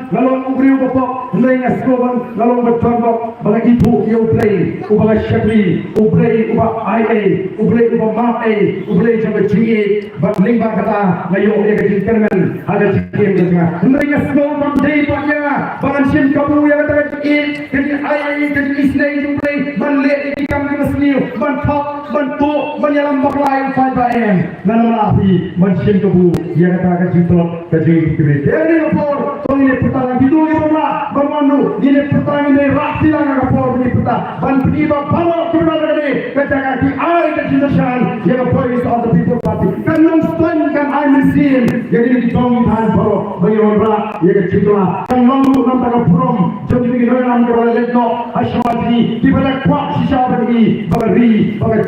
Speaker 3: ngalong ubriu bapok, ngai ngaskoban ngalong bertombok, bagi ibu ia ubrei, ubah syakri, ubrei ubah IA, ubrei ubah MAE, ubrei jaga GE, bak lingba kata ngayo ia kejilkan ada jikim dengan, ngai ngaskoban day paknya, bangan sim kamu yang kata GE, jadi IA jadi Islam ubrei, banle di kami mesniu, bantok, bantu, banyalam baklai 5am, ngalalahi, bansim kamu yang kata kejitot, kejilkan. Jadi lapor, tolong ini pertanyaan video ini mana, bermandu, ini pertanyaan ini rapi lah lapor ini pertanyaan, ban tiba balok kebenaran ini, ketika di air kejilasan, yang voice of the people party, kan nonton kan I mesin, jadi di tong tahan balok, bagi orang yang kejitulah, kan nonton nampak prom, jadi di dalam kebenaran letno, asyawati, di pada kuat sisa bagi, bagi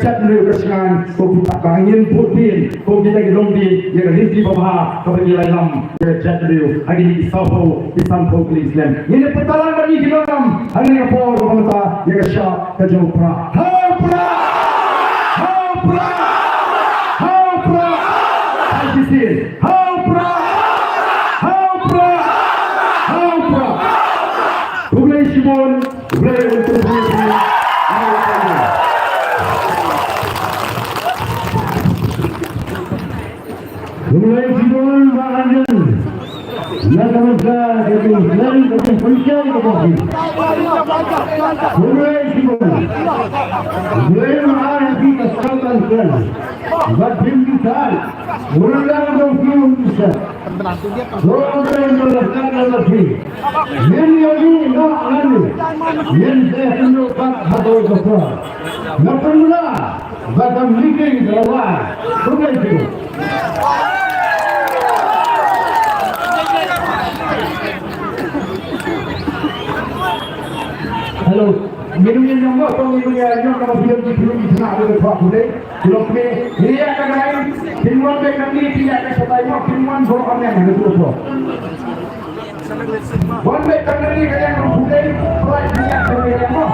Speaker 3: cat menuju kesengan, kau buka angin putin, kau kita gelombi, yang rinti bawah, kau bagi lalam, yang cat menuju, hari ini Islampo Islam. Ini pertanyaan bagi kita hari ini apa pemerintah yang syah kejauh pra. Haupra, haupra, haupra. Hajisin, haupra, haupra, haupra. Bukan Simon, bukan untuk diri. Bukan Simon, bahagian. Nagamaga itu dari kepolisian ke bawah. Mulai dimulai. Mulai hari kita sambal kan. Batin kita. Mulai dengan kita. Mulai melakukan lagi. Ini lagi nak lagi. Ini saya tunjukkan hasil kerja. Nampaklah batam meeting bawah. Bukan itu. Hello, minumnya nyamuk atau minumnya nyamuk kalau belum sana ada berapa boleh? Belum ni akan lain. Timuan mereka ni tidak ada setayang. Timuan borong yang ada berapa? Bon mereka ni kadang boleh. Right dia boleh nyamuk.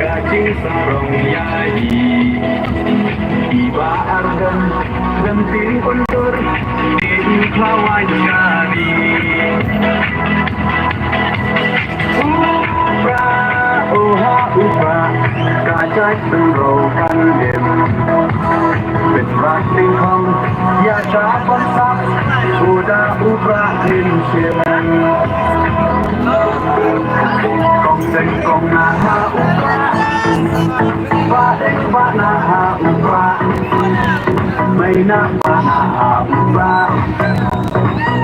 Speaker 4: Kacing sarong yai Iba argan Ganti untur Di kawan kami Upra Oha upra Kacak tenrokan dem Bet rasting kong Ya capan sak Udah upra Rinsian Kong seng kong naha upra Badek banaha upra Maina banaha upra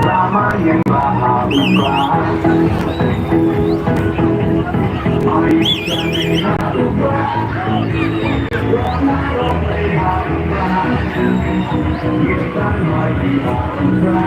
Speaker 4: Lama yang baha upra Aisyah meha upra Roma romeha upra Intan wajibah upra